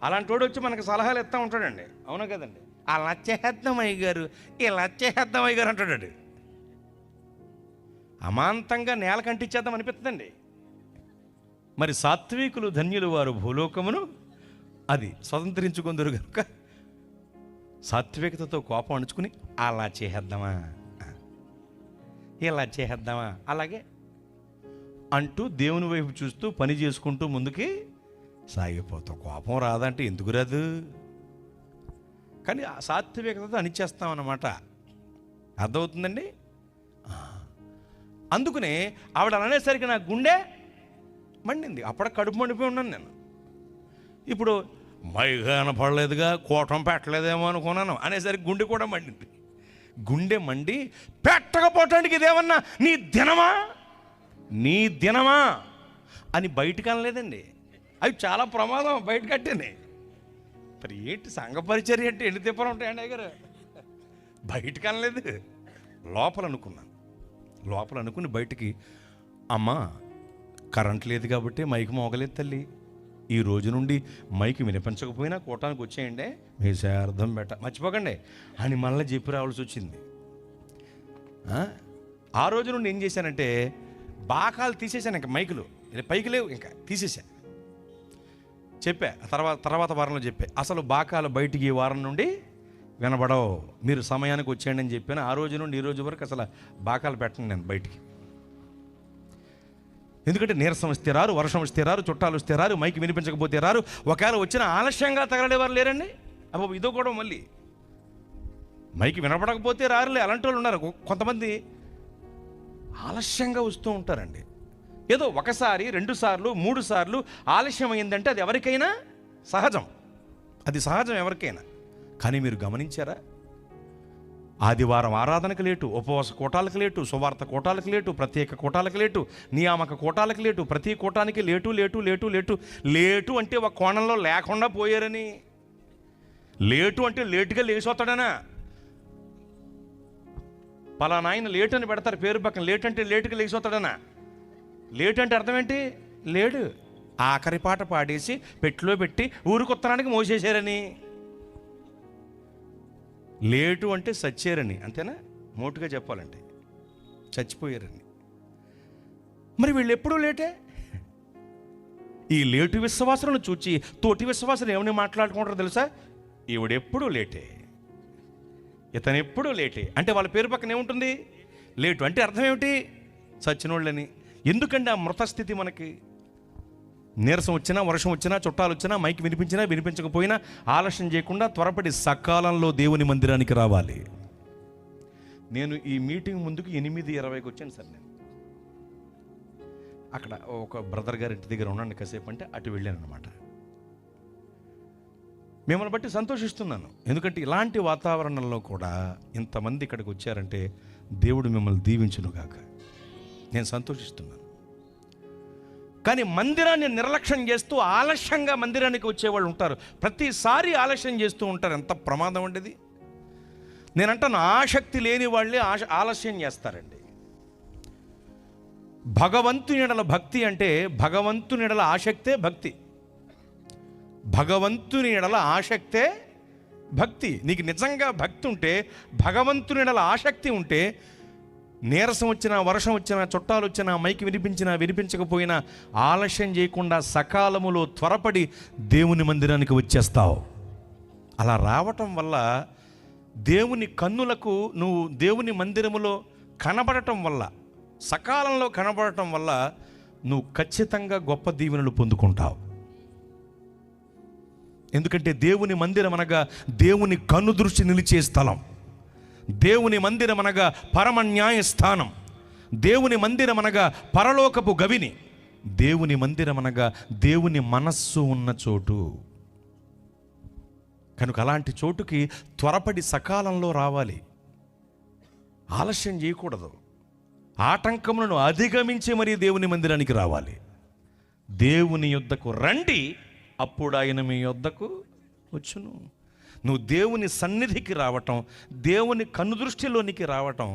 అలాంటి వాడు వచ్చి మనకు సలహాలు ఇస్తూ ఉంటాడండి. అవునా కదండి? అలా చేద్దాం అయ్య గారు, ఇలా చేద్దాం అయ్య గారు అంటాడు. అమాంతంగా నేల కంటించేద్దాం అనిపిస్తుందండి. మరి సాత్వికులు ధన్యులు వారు భూలోకమును అది స్వతంత్రించుకుందరు కనుక సాత్వికతతో కోపం అణుచుకుని అలా చేద్దామా, ఇలా చేద్దామా, అలాగే అంటూ దేవుని వైపు చూస్తూ పని చేసుకుంటూ ముందుకి సాగిపోతాం. కోపం రాదంటే ఎందుకు రాదు? కానీ ఆ సాత్వికతతో అణిచేస్తాం అన్నమాట. అర్థమవుతుందండి? అందుకనే ఆవిడ అనేసరికి నా గుండె మండింది. అప్పుడు కడుపు మండిపోయి ఉన్నాను నేను. ఇప్పుడు మైగా కనపడలేదుగా, కోటం పెట్టలేదేమో అనుకున్నాను అనేసరికి గుండె కూడా మండింది. గుండె మండి పెట్టకపోవటానికి ఇదేమన్నా నీ దినమా అని బయటకు అనలేదండి. అవి చాలా ప్రమాదం బయట కట్టేనే. మరి ఏంటి సంఘ పరిచర్య అంటే ఎన్ని తిప్పలు ఉంటాయండి గారు? బయటకు అనలేదు, లోపల అనుకుని బయటికి, అమ్మా కరెంట్ లేదు కాబట్టి మైకి మోగలేదు తల్లి, ఈ రోజు నుండి మైకి వినిపించకపోయినా కూటానికి వచ్చేయండి, మీ శార్థం మర్చిపోకండి అని మళ్ళీ చెప్పి రావాల్సి వచ్చింది. ఆ రోజు నుండి ఏం చేశానంటే బాకాలు తీసేశాను. ఇంకా మైకులు పైకి లేవు, ఇంకా తీసేసా. చెప్పా తర్వాత వారంలో చెప్పా, అసలు బాకాలు బయటికి ఈ వారం నుండి వినబడవు, మీరు సమయానికి వచ్చేయండి అని చెప్పాను. ఆ రోజు నుండి ఈ రోజు వరకు అసలు బాకాలు పెట్టండి నేను బయటికి. ఎందుకంటే నీరసం వస్తే రారు, వర్షం వస్తే రారు, చుట్టాలు వస్తే రారు, మైకి వినిపించకపోతే రారు, ఒకవేళ వచ్చిన ఆలస్యంగా తగలడేవారు లేరండి. అబ్బో ఇదో కూడా మళ్ళీ మైకి వినపడకపోతే రారులే, అలాంటి వాళ్ళు ఉన్నారు. కొంతమంది ఆలస్యంగా వస్తూ ఉంటారండి. ఏదో ఒకసారి 2 సార్లు 3 సార్లు ఆలస్యం అయిందంటే అది ఎవరికైనా సహజం, అది సహజం ఎవరికైనా. కానీ మీరు గమనించారా? ఆదివారం ఆరాధనకు లేటు, ఉపవాస కోటాలకు లేటు, సువార్త కోటాలకు లేటు, ప్రత్యేక కోటాలకు లేటు, నియామక కోటాలకు లేటు, ప్రతి కోటానికి లేటు అంటే ఒక కోణంలో లేకుండా పోయారని. లేటు అంటే లేటుగా లేచొస్తాడనా? పలానా ఆయన లేటు అని పెడతారు పేరు పక్కన. లేట్ అంటే లేటుగా లేచొస్తాడనా? లేటు అంటే అర్థం ఏంటి? లేడు, ఆఖరి పాట పాడేసి పెట్టిలో పెట్టి ఊరుకొత్తనానికి మోసేశారని. లేటు అంటే చచ్చారని, అంతేనా? మోటుగా చెప్పాలంటే చచ్చిపోయారని. మరి వీళ్ళు ఎప్పుడూ లేటే. ఈ లేటు విశ్వాసులను చూచి తోటి విశ్వాసులు ఏమని మాట్లాడుకుంటారో తెలుసా? ఈవిడెప్పుడూ లేటే, ఇతను ఎప్పుడూ లేటే. అంటే వాళ్ళ పేరు పక్కన ఏముంటుంది? లేటు అంటే అర్థం ఏమిటి? చచ్చినోళ్ళని. ఎందుకండి ఆ మృతస్థితి మనకి? నీరసం వచ్చినా, వర్షం వచ్చినా, చుట్టాలు వచ్చినా, మైకి వినిపించినా వినిపించకపోయినా ఆలస్యం చేయకుండా త్వరపడి సకాలంలో దేవుని మందిరానికి రావాలి. నేను ఈ మీటింగ్ ముందుకు 8:20కి వచ్చాను సార్. నేను అక్కడ ఒక బ్రదర్ గారి ఇంటి దగ్గర ఉన్నాను కాసేపు, అంటే అటు వెళ్ళాను అనమాట. మిమ్మల్ని బట్టి సంతోషిస్తున్నాను. ఎందుకంటే ఇలాంటి వాతావరణంలో కూడా ఇంతమంది ఇక్కడికి వచ్చారంటే దేవుడు మిమ్మల్ని దీవించునుగాక. నేను సంతోషిస్తున్నాను. కానీ మందిరాన్ని నిర్లక్ష్యం చేస్తూ ఆలస్యంగా మందిరానికి వచ్చేవాళ్ళు ఉంటారు. ప్రతిసారి ఆలస్యం చేస్తూ ఉంటారు. ఎంత ప్రమాదం ఉండేది. నేనంటాను, ఆసక్తి లేని వాళ్ళే ఆలస్యం చేస్తారండి. భగవంతుని ఎడల భక్తి అంటే భగవంతుని ఎడల ఆసక్తే భక్తి. భగవంతుని ఎడల ఆసక్తే భక్తి. నీకు నిజంగా భక్తి ఉంటే, భగవంతుని ఎడల ఆసక్తి ఉంటే, నీరసం వచ్చినా, వర్షం వచ్చినా, చుట్టాలు వచ్చినా, మైకి వినిపించినా వినిపించకపోయినా ఆలస్యం చేయకుండా సకాలములో త్వరపడి దేవుని మందిరానికి వచ్చేస్తావు. అలా రావటం వల్ల దేవుని కన్నులకు నువ్వు దేవుని మందిరములో కనబడటం వల్ల, సకాలంలో కనబడటం వల్ల నువ్వు ఖచ్చితంగా గొప్ప దీవెనలు పొందుకుంటావు. ఎందుకంటే దేవుని మందిరం అనగా దేవుని కన్ను దృష్టి నిలిచే స్థలం. దేవుని మందిరం అనగా పరమ న్యాయస్థానం, దేవుని మందిరం అనగా పరలోకపు గవిని, దేవుని మందిరం అనగా దేవుని మనస్సు ఉన్న చోటు. కనుక అలాంటి చోటుకి త్వరపడి సకాలంలో రావాలి, ఆలస్యం చేయకూడదు. ఆటంకములను అధిగమించి మరీ దేవుని మందిరానికి రావాలి. దేవుని యొద్దకు రండి, అప్పుడు ఆయన మీ యొద్దకు వచ్చును. నువ్వు దేవుని సన్నిధికి రావటం, దేవుని కనుదృష్టిలోనికి రావటం,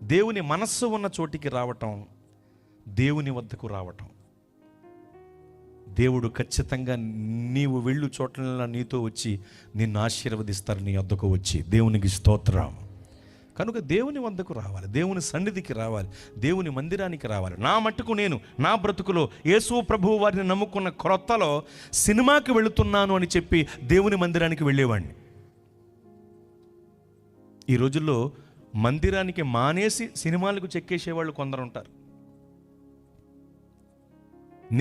దేవుని మనస్సు ఉన్న చోటికి రావటం, దేవుని వద్దకు రావటం. దేవుడు ఖచ్చితంగా నీవు వెళ్ళు చోట్ల నీతో వచ్చి నిన్ను ఆశీర్వదిస్తారు, నీ వద్దకు వచ్చి. దేవునికి స్తోత్రం. కనుక దేవుని వద్దకు రావాలి, దేవుని సన్నిధికి రావాలి, దేవుని మందిరానికి రావాలి. నా మట్టుకు నేను నా బ్రతుకులో యేసు ప్రభువు వారిని నమ్ముకున్న క్రొత్తలో సినిమాకి వెళుతున్నాను అని చెప్పి దేవుని మందిరానికి వెళ్ళేవాడిని. ఈ రోజుల్లో మందిరానికి మానేసి సినిమాలకు చెక్కేసేవాళ్ళు కొందరు ఉంటారు.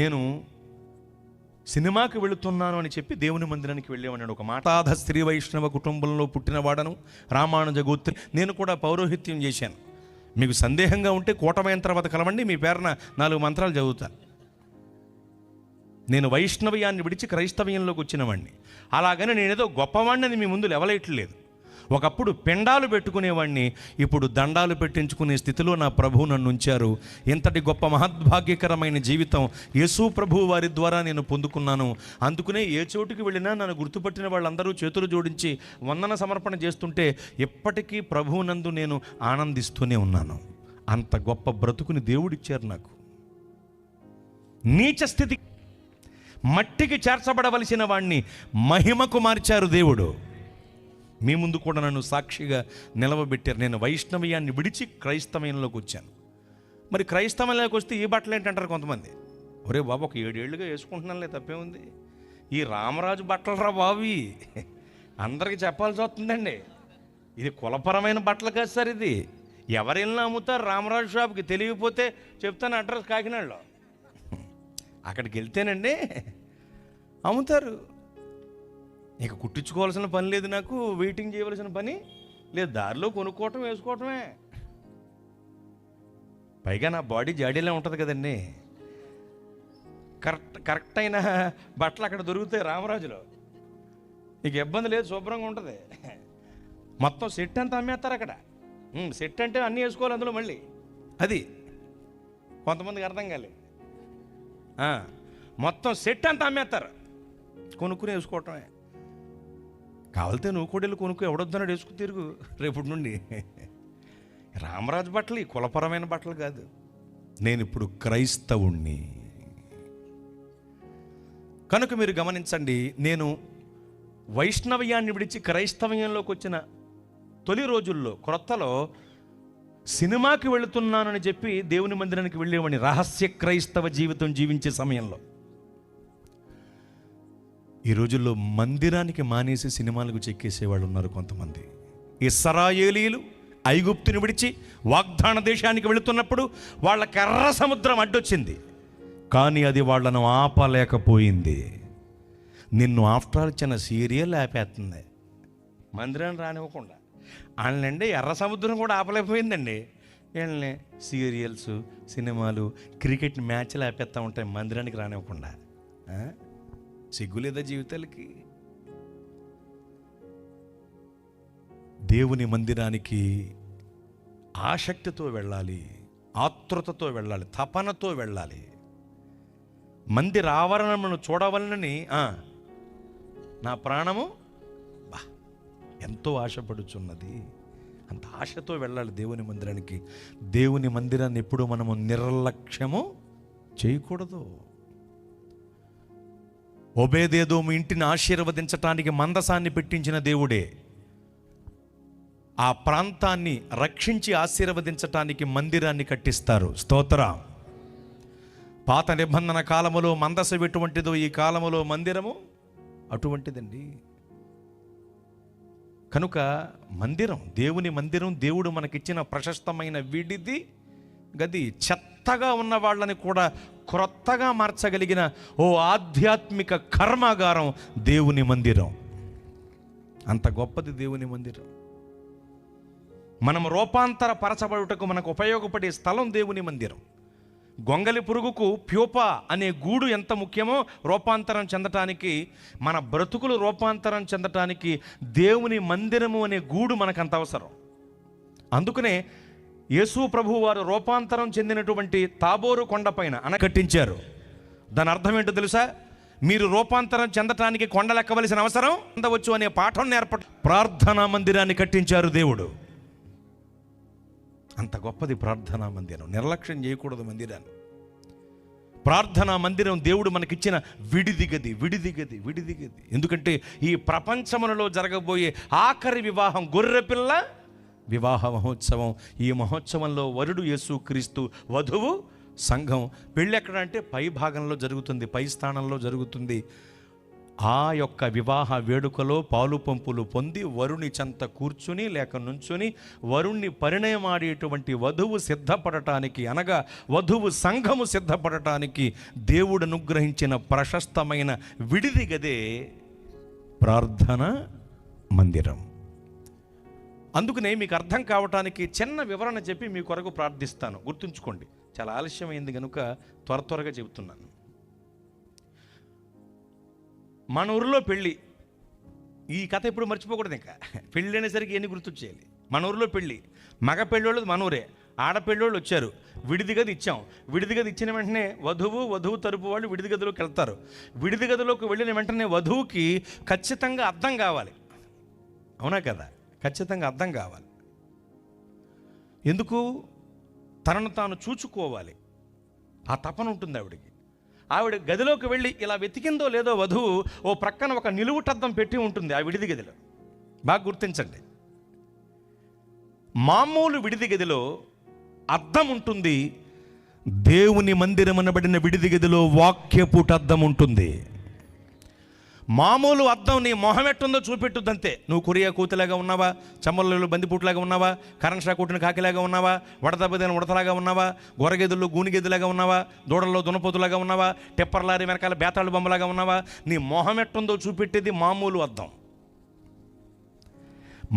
నేను సినిమాకి వెళుతున్నాను అని చెప్పి దేవుని మందిరానికి వెళ్ళేవాడిని. ఒక మాతాధ స్త్రీ వైష్ణవ కుటుంబంలో పుట్టినవాడను, రామానుజ గోత్రి. నేను కూడా పౌరోహిత్యం చేశాను. మీకు సందేహంగా ఉంటే కూటమైన తర్వాత కలవండి, మీ పేరున 4 మంత్రాలు చదువుతాను. నేను వైష్ణవయాన్ని విడిచి క్రైస్తవ్యంలోకి వచ్చినవాడిని. అలాగని నేనేదో గొప్పవాడిని మీ ముందు లెవలేయట్లేదు. ఒకప్పుడు పెండాలు పెట్టుకునేవాడిని, ఇప్పుడు దండాలు పెట్టించుకునే స్థితిలో నా ప్రభువు నన్ను ఉంచారు. ఇంతటి గొప్ప మహద్భాగ్యకరమైన జీవితం యేసు ప్రభువు వారి ద్వారా నేను పొందుకున్నాను. అందుకనే ఏ చోటుకి వెళ్ళినా నన్ను గుర్తుపట్టిన వాళ్ళందరూ చేతులు జోడించి వందన సమర్పణ చేస్తుంటే ఎప్పటికీ ప్రభువునందు నేను ఆనందిస్తూనే ఉన్నాను. అంత గొప్ప బ్రతుకుని దేవుడిచ్చారు నాకు. నీచ స్థితి మట్టికి చేర్చబడవలసిన వాణ్ణి మహిమకు మార్చారు దేవుడు. మీ ముందు కూడా నన్ను సాక్షిగా నిలవబెట్టారు. నేను వైష్ణవయాన్ని విడిచి క్రైస్తవంలోకి వచ్చాను. మరి క్రైస్తవంలోకి వస్తే ఈ బట్టలు ఏంటంటారు కొంతమంది. ఒరే బాబు, ఒక 7 ఏళ్ళుగా వేసుకుంటున్నానులే, తప్పే ఉంది. ఈ రామరాజు బట్టలు రా బావి, అందరికీ చెప్పాల్సి వస్తుందండి. ఇది కులపరమైన బట్టలు కాదు సార్. ఇది ఎవరెళ్ళినా అమ్ముతారు రామరాజు షాప్కి. తెలియకపోతే చెప్తాను అడ్రస్, కాకినాడలో. అక్కడికి వెళ్తేనండి అమ్ముతారు. ఇక కుట్టించుకోవాల్సిన పని లేదు, నాకు వెయిటింగ్ చేయవలసిన పని లేదు. దారిలో కొనుక్కోవటం, వేసుకోవటమే. పైగా నా బాడీ జాడీలా ఉంటుంది కదండి. కరెక్ట్ అయిన బట్టలు అక్కడ దొరుకుతాయి రామరాజులో. ఇక ఇబ్బంది లేదు, శుభ్రంగా ఉంటుంది. మొత్తం సెట్ అంతా అమ్మేస్తారు అక్కడ. సెట్ అంటే అన్నీ వేసుకోవాలి అందులో మళ్ళీ. అది కొంతమందికి అర్థం కాలేదు. మొత్తం సెట్ అంతా అమ్మేస్తారు, కొనుక్కుని వేసుకోవటమే. కావాలితే నువ్వు కూడా వెళ్ళి కొనుక్కో, ఎవడొద్దన్నాడు, వేసుకు తిరుగు రేపటి నుండి. రామరాజు బట్టలు ఈ కులపరమైన బట్టలు కాదు. నేను ఇప్పుడు క్రైస్తవుణ్ణి. కనుక మీరు గమనించండి, నేను వైష్ణవయాన్ని విడిచి క్రైస్తవ్యంలోకి వచ్చిన తొలి రోజుల్లో, క్రొత్తలో సినిమాకి వెళుతున్నానని చెప్పి దేవుని మందిరానికి వెళ్ళేవాడిని. రహస్య క్రైస్తవ జీవితం జీవించే సమయంలో. ఈ రోజుల్లో మందిరానికి మానేసి సినిమాలకు చెక్కేసేవాళ్ళు ఉన్నారు కొంతమంది. ఇశ్రాయేలీయులు ఐగుప్తుని విడిచి వాగ్దాన దేశానికి వెళుతున్నప్పుడు వాళ్ళకి ఎర్ర సముద్రం అడ్డొచ్చింది, కానీ అది వాళ్ళను ఆపలేకపోయింది. నిన్ను ఆఫ్టర్ ఆల్ చిన్న సీరియల్ ఆపేస్తుంది, మందిరాన్ని రానివ్వకుండా. వాళ్ళండి ఎర్ర సముద్రం కూడా ఆపలేకపోయిందండి. వీళ్ళని సీరియల్స్, సినిమాలు, క్రికెట్ మ్యాచ్లు ఆపేస్తూ ఉంటాయి మందిరానికి రానివ్వకుండా. సిగ్గులేదా జీవితాలకి? దేవుని మందిరానికి ఆసక్తితో వెళ్ళాలి, ఆతృతతో వెళ్ళాలి, తపనతో వెళ్ళాలి. మందిర ఆవరణమును చూడవలనని నా ప్రాణము ఎంతో ఆశపడుచున్నది. అంత ఆశతో వెళ్ళాలి దేవుని మందిరానికి. దేవుని మందిరాన్ని ఎప్పుడు మనము నిర్లక్ష్యము చేయకూడదు. ఓబేదేదోము ఇంటిని ఆశీర్వదించటానికి మందసాన్ని పెట్టించిన దేవుడే ఆ ప్రాంతాన్ని రక్షించి ఆశీర్వదించటానికి మందిరాన్ని కట్టిస్తారు. స్తోత్రం. పాత నిబంధన కాలములో మందసం ఎటువంటిదో ఈ కాలములో మందిరము అటువంటిదండి. కనుక మందిరం, దేవుని మందిరం, దేవుడు మనకిచ్చిన ప్రశస్తమైన విడిది గది. చెత్తగా ఉన్న వాళ్ళని కూడా క్రొత్తగా మార్చగలిగిన ఓ ఆధ్యాత్మిక కర్మాగారం దేవుని మందిరం. అంత గొప్పది దేవుని మందిరం. మనం రూపాంతర పరచబడుటకు మనకు ఉపయోగపడే స్థలం దేవుని మందిరం. గొంగలి పురుగుకు ప్యూపా అనే గూడు ఎంత ముఖ్యమో రూపాంతరం చెందటానికి, మన బ్రతుకులు రూపాంతరం చెందటానికి దేవుని మందిరము అనే గూడు మనకంత అవసరం. అందుకనే యేసు ప్రభువు వారు రూపాంతరం చెందినటువంటి తాబోరు కొండపైన కట్టించారు. దాని అర్థం ఏంటో తెలుసా? మీరు రూపాంతరం చెందటానికి కొండలెక్కవలసిన అవసరం ఉండవచ్చు అనే పాఠం ప్రార్థనా మందిరాన్ని కట్టించారు దేవుడు. అంత గొప్పది ప్రార్థనా మందిరం. నిర్లక్ష్యం చేయకూడదు మందిరాన్ని. ప్రార్థనా మందిరం దేవుడు మనకిచ్చిన విడిది గది. ఎందుకంటే ఈ ప్రపంచములలో జరగబోయే ఆఖరి వివాహం, గొర్రెపిల్ల వివాహ మహోత్సవం. ఈ మహోత్సవంలో వరుడు యేసుక్రీస్తు, వధువు సంఘం. పెళ్ళి ఎక్కడ అంటే పై భాగంలో జరుగుతుంది, పై స్థానంలో జరుగుతుంది. ఆ యొక్క వివాహ వేడుకలో పాలు పంపులు పొంది వరుని చెంత కూర్చుని లేక నుంచుని వరుణ్ణి పరిణయమాడేటువంటి వధువు సిద్ధపడటానికి, అనగా వధువు సంఘము సిద్ధపడటానికి దేవుడు అనుగ్రహించిన ప్రశస్తమైన విడిది గదే ప్రార్థన మందిరం. అందుకనే మీకు అర్థం కావటానికి చిన్న వివరణ చెప్పి మీ కొరకు ప్రార్థిస్తాను. గుర్తుంచుకోండి, చాలా ఆలస్యమైంది కనుక త్వరగా చెబుతున్నాను. మన ఊరిలో పెళ్ళి, ఈ కథ ఎప్పుడు మర్చిపోకూడదు. ఇంకా పెళ్ళి అనేసరికి ఎన్ని గుర్తొచ్చేయాలి. మన ఊరిలో పెళ్ళి, మగ పెళ్ళోళ్ళు మన ఊరే, ఆడపెళ్ళోళ్ళు వచ్చారు, విడిది గది ఇచ్చాం. విడిది గది ఇచ్చిన వెంటనే వధువు తరపు వాళ్ళు విడిది గదిలోకి వెళ్తారు. విడిది గదిలోకి వెళ్ళిన వెంటనే వధువుకి ఖచ్చితంగా అద్దం కావాలి. అవునా కదా? ఖచ్చితంగా అద్దం కావాలి. ఎందుకు? తనను తాను చూచుకోవాలి. ఆ తపన ఉంటుంది ఆవిడకి. ఆవిడ గదిలోకి వెళ్ళి ఇలా వెతికిందో లేదో వధువు ఓ ప్రక్కన ఒక నిలువుటద్దం పెట్టి ఉంటుంది ఆ విడిది గదిలో. బాగా గుర్తించండి, మామూలు విడిది గదిలో అద్దం ఉంటుంది, దేవుని మందిరం అనబడిన విడిది గదిలో వాక్యపుటద్దం ఉంటుంది. మామూలు అద్దం నీ మొహం ఎట్టుందో చూపెట్టుద్దంతే. నువ్వు కొరియా కూతులాగా ఉన్నావా, చమ్మల్లో బందిపూట్లాగా ఉన్నావా, కరెంట్ షాక్ కొట్టిన కాకిలాగా ఉన్నావా, వడదబ్బదైన ఉడతలాగా ఉన్నావా, గొరగెదుల్లో గూనిగెద్దులాగా ఉన్నావా, దూడల్లో దునపోతులాగా ఉన్నావా, టెప్పర్ లారీ వెనకాల బేతాళు బొమ్మలాగా ఉన్నావా, నీ మొహం ఎట్టుందో చూపెట్టేది మామూలు అద్దం.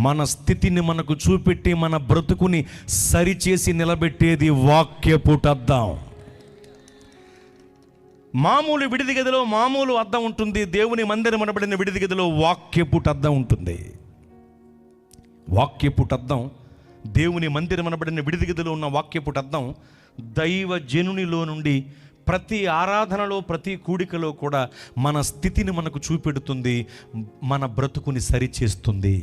మన స్థితిని మనకు చూపెట్టి మన బ్రతుకుని సరిచేసి నిలబెట్టేది వాక్యపుటద్దం. మామూలు విడిది గదిలో మామూలు అద్దం ఉంటుంది, దేవుని మందిరం అనబడిన విడిది గదిలో వాక్యపుటద్దం ఉంటుంది. వాక్యపుటద్దం, దేవుని మందిరం అనబడిన విడిది గదిలో ఉన్న వాక్యపుటద్దం దైవ జనునిలో నుండి ప్రతి ఆరాధనలో, ప్రతి కూడికలో కూడా మన స్థితిని మనకు చూపెడుతుంది, మన బ్రతుకుని సరిచేస్తుంది.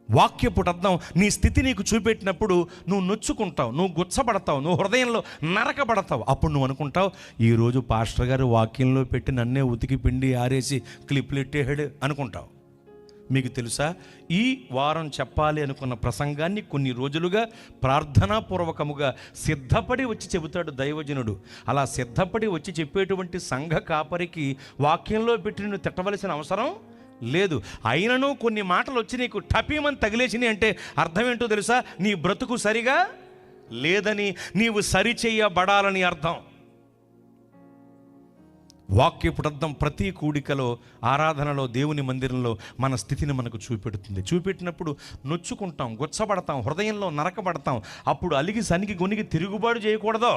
వాక్యపుటద్దం నీ స్థితి నీకు చూపెట్టినప్పుడు నువ్వు నొచ్చుకుంటావు, నువ్వు గుచ్చబడతావు, నువ్వు హృదయంలో నరకబడతావు. అప్పుడు నువ్వు అనుకుంటావు, ఈరోజు పాస్టర్ గారు వాక్యంలో పెట్టి నన్నే ఉతికి పిండి ఆరేసి క్లిప్లు ఎట్టేహాడు అనుకుంటావు. మీకు తెలుసా, ఈ వారం చెప్పాలి అనుకున్న ప్రసంగాన్ని కొన్ని రోజులుగా ప్రార్థనాపూర్వకముగా సిద్ధపడి వచ్చి చెబుతాడు దైవజనుడు. అలా సిద్ధపడి వచ్చి చెప్పేటువంటి సంఘ కాపరికి వాక్యంలో పెట్టి నువ్వు తిట్టవలసిన అవసరం లేదు. అయినను కొన్ని మాటలు వచ్చి నీకు టపీమని తగిలేసినాయి అంటే అర్థం ఏంటో తెలుసా? నీ బ్రతుకు సరిగా లేదని, నీవు సరిచేయబడాలని అర్థం. వాక్యపుటద్దం ప్రతి కూడికలో, ఆరాధనలో, దేవుని మందిరంలో మన స్థితిని మనకు చూపెడుతుంది. చూపెట్టినప్పుడు నొచ్చుకుంటాం, గుచ్చబడతాం, హృదయంలో నరకబడతాం. అప్పుడు అలిగి సనికి గొనిగి తిరుగుబాటు చేయకూడదు.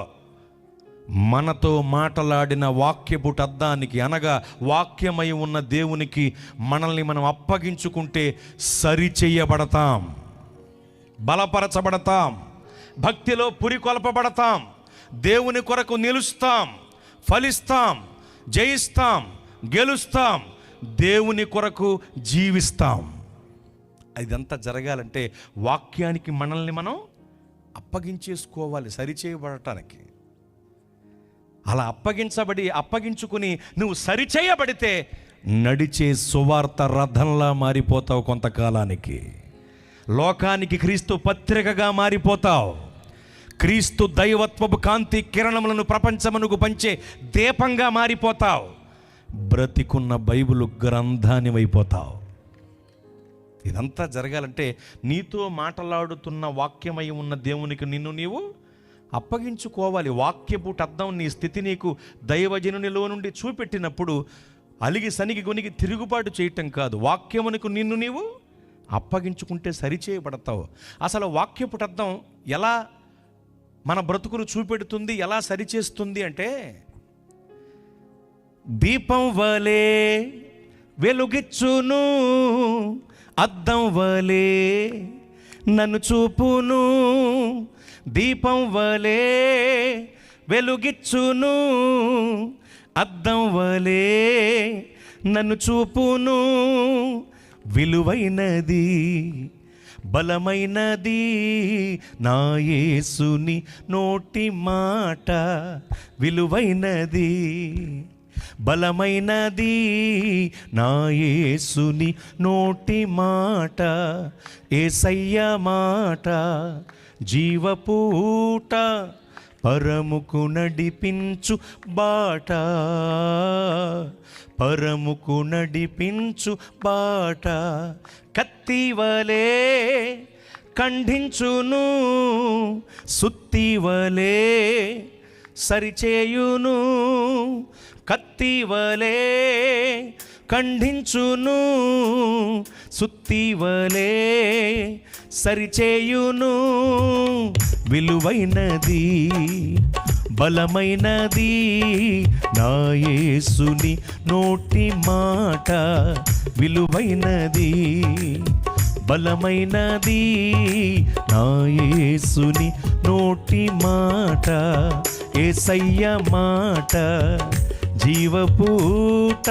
మనతో మాటలాడిన వాక్యపుటద్దానికి, అనగా వాక్యమై ఉన్న దేవునికి మనల్ని మనం అప్పగించుకుంటే సరిచెయ్యబడతాం, బలపరచబడతాం, భక్తిలో పురికొల్పబడతాం, దేవుని కొరకు నిలుస్తాం, ఫలిస్తాం, జయిస్తాం, గెలుస్తాం, దేవుని కొరకు జీవిస్తాం. ఇదంతా జరగాలంటే వాక్యానికి మనల్ని మనం అప్పగించేసుకోవాలి సరిచేయబడటానికి. అలా అప్పగించుకుని నువ్వు సరిచేయబడితే నడిచే సువార్త రథంలా మారిపోతావు. కొంతకాలానికి లోకానికి క్రీస్తు పత్రికగా మారిపోతావు. క్రీస్తు దైవత్వపు కాంతి కిరణములను ప్రపంచమునకు పంచే దీపంగా మారిపోతావు. బ్రతికున్న బైబిలు గ్రంథాన్ని అయిపోతావు. ఇదంతా జరగాలంటే నీతో మాట్లాడుతున్న వాక్యమై ఉన్న దేవునికి నిన్ను నీవు అప్పగించుకోవాలి. వాక్యపుటద్దం నీ స్థితి నీకు దైవజనునిలో నుండి చూపెట్టినప్పుడు అలిగి సనికి గొనికి తిరుగుబాటు చేయటం కాదు, వాక్యమునకు నిన్ను నీవు అప్పగించుకుంటే సరిచేయబడతావు. అసలు వాక్యపు అర్థం ఎలా మన బ్రతుకును చూపెడుతుంది, ఎలా సరిచేస్తుంది అంటే, దీపం వలే వెలుగిచ్చును, అద్దం వలే నన్ను చూపును, దీపం వలే వెలుగిచ్చును, అద్దం వలే నన్ను చూపును, విలువైనది బలమైనది నా యేసుని నోటి మాట, విలువైనది బలమైనది నా యేసుని నోటి మాట, యేసయ్య మాట జీవపూట, పరముకు నడిపించు బాట, పరముకు నడిపించు బాట, కత్తివలే ఖండించును, సుత్తివలే సరిచేయును, కత్తివలే ఖండించును, సుత్తివలే సరిచేయును, విలువైనది బలమైనది నా యేసుని నోటి మాట, విలువైనది బలమైనది నా యేసుని నోటి మాట, యేసయ్య మాట జీవపూట,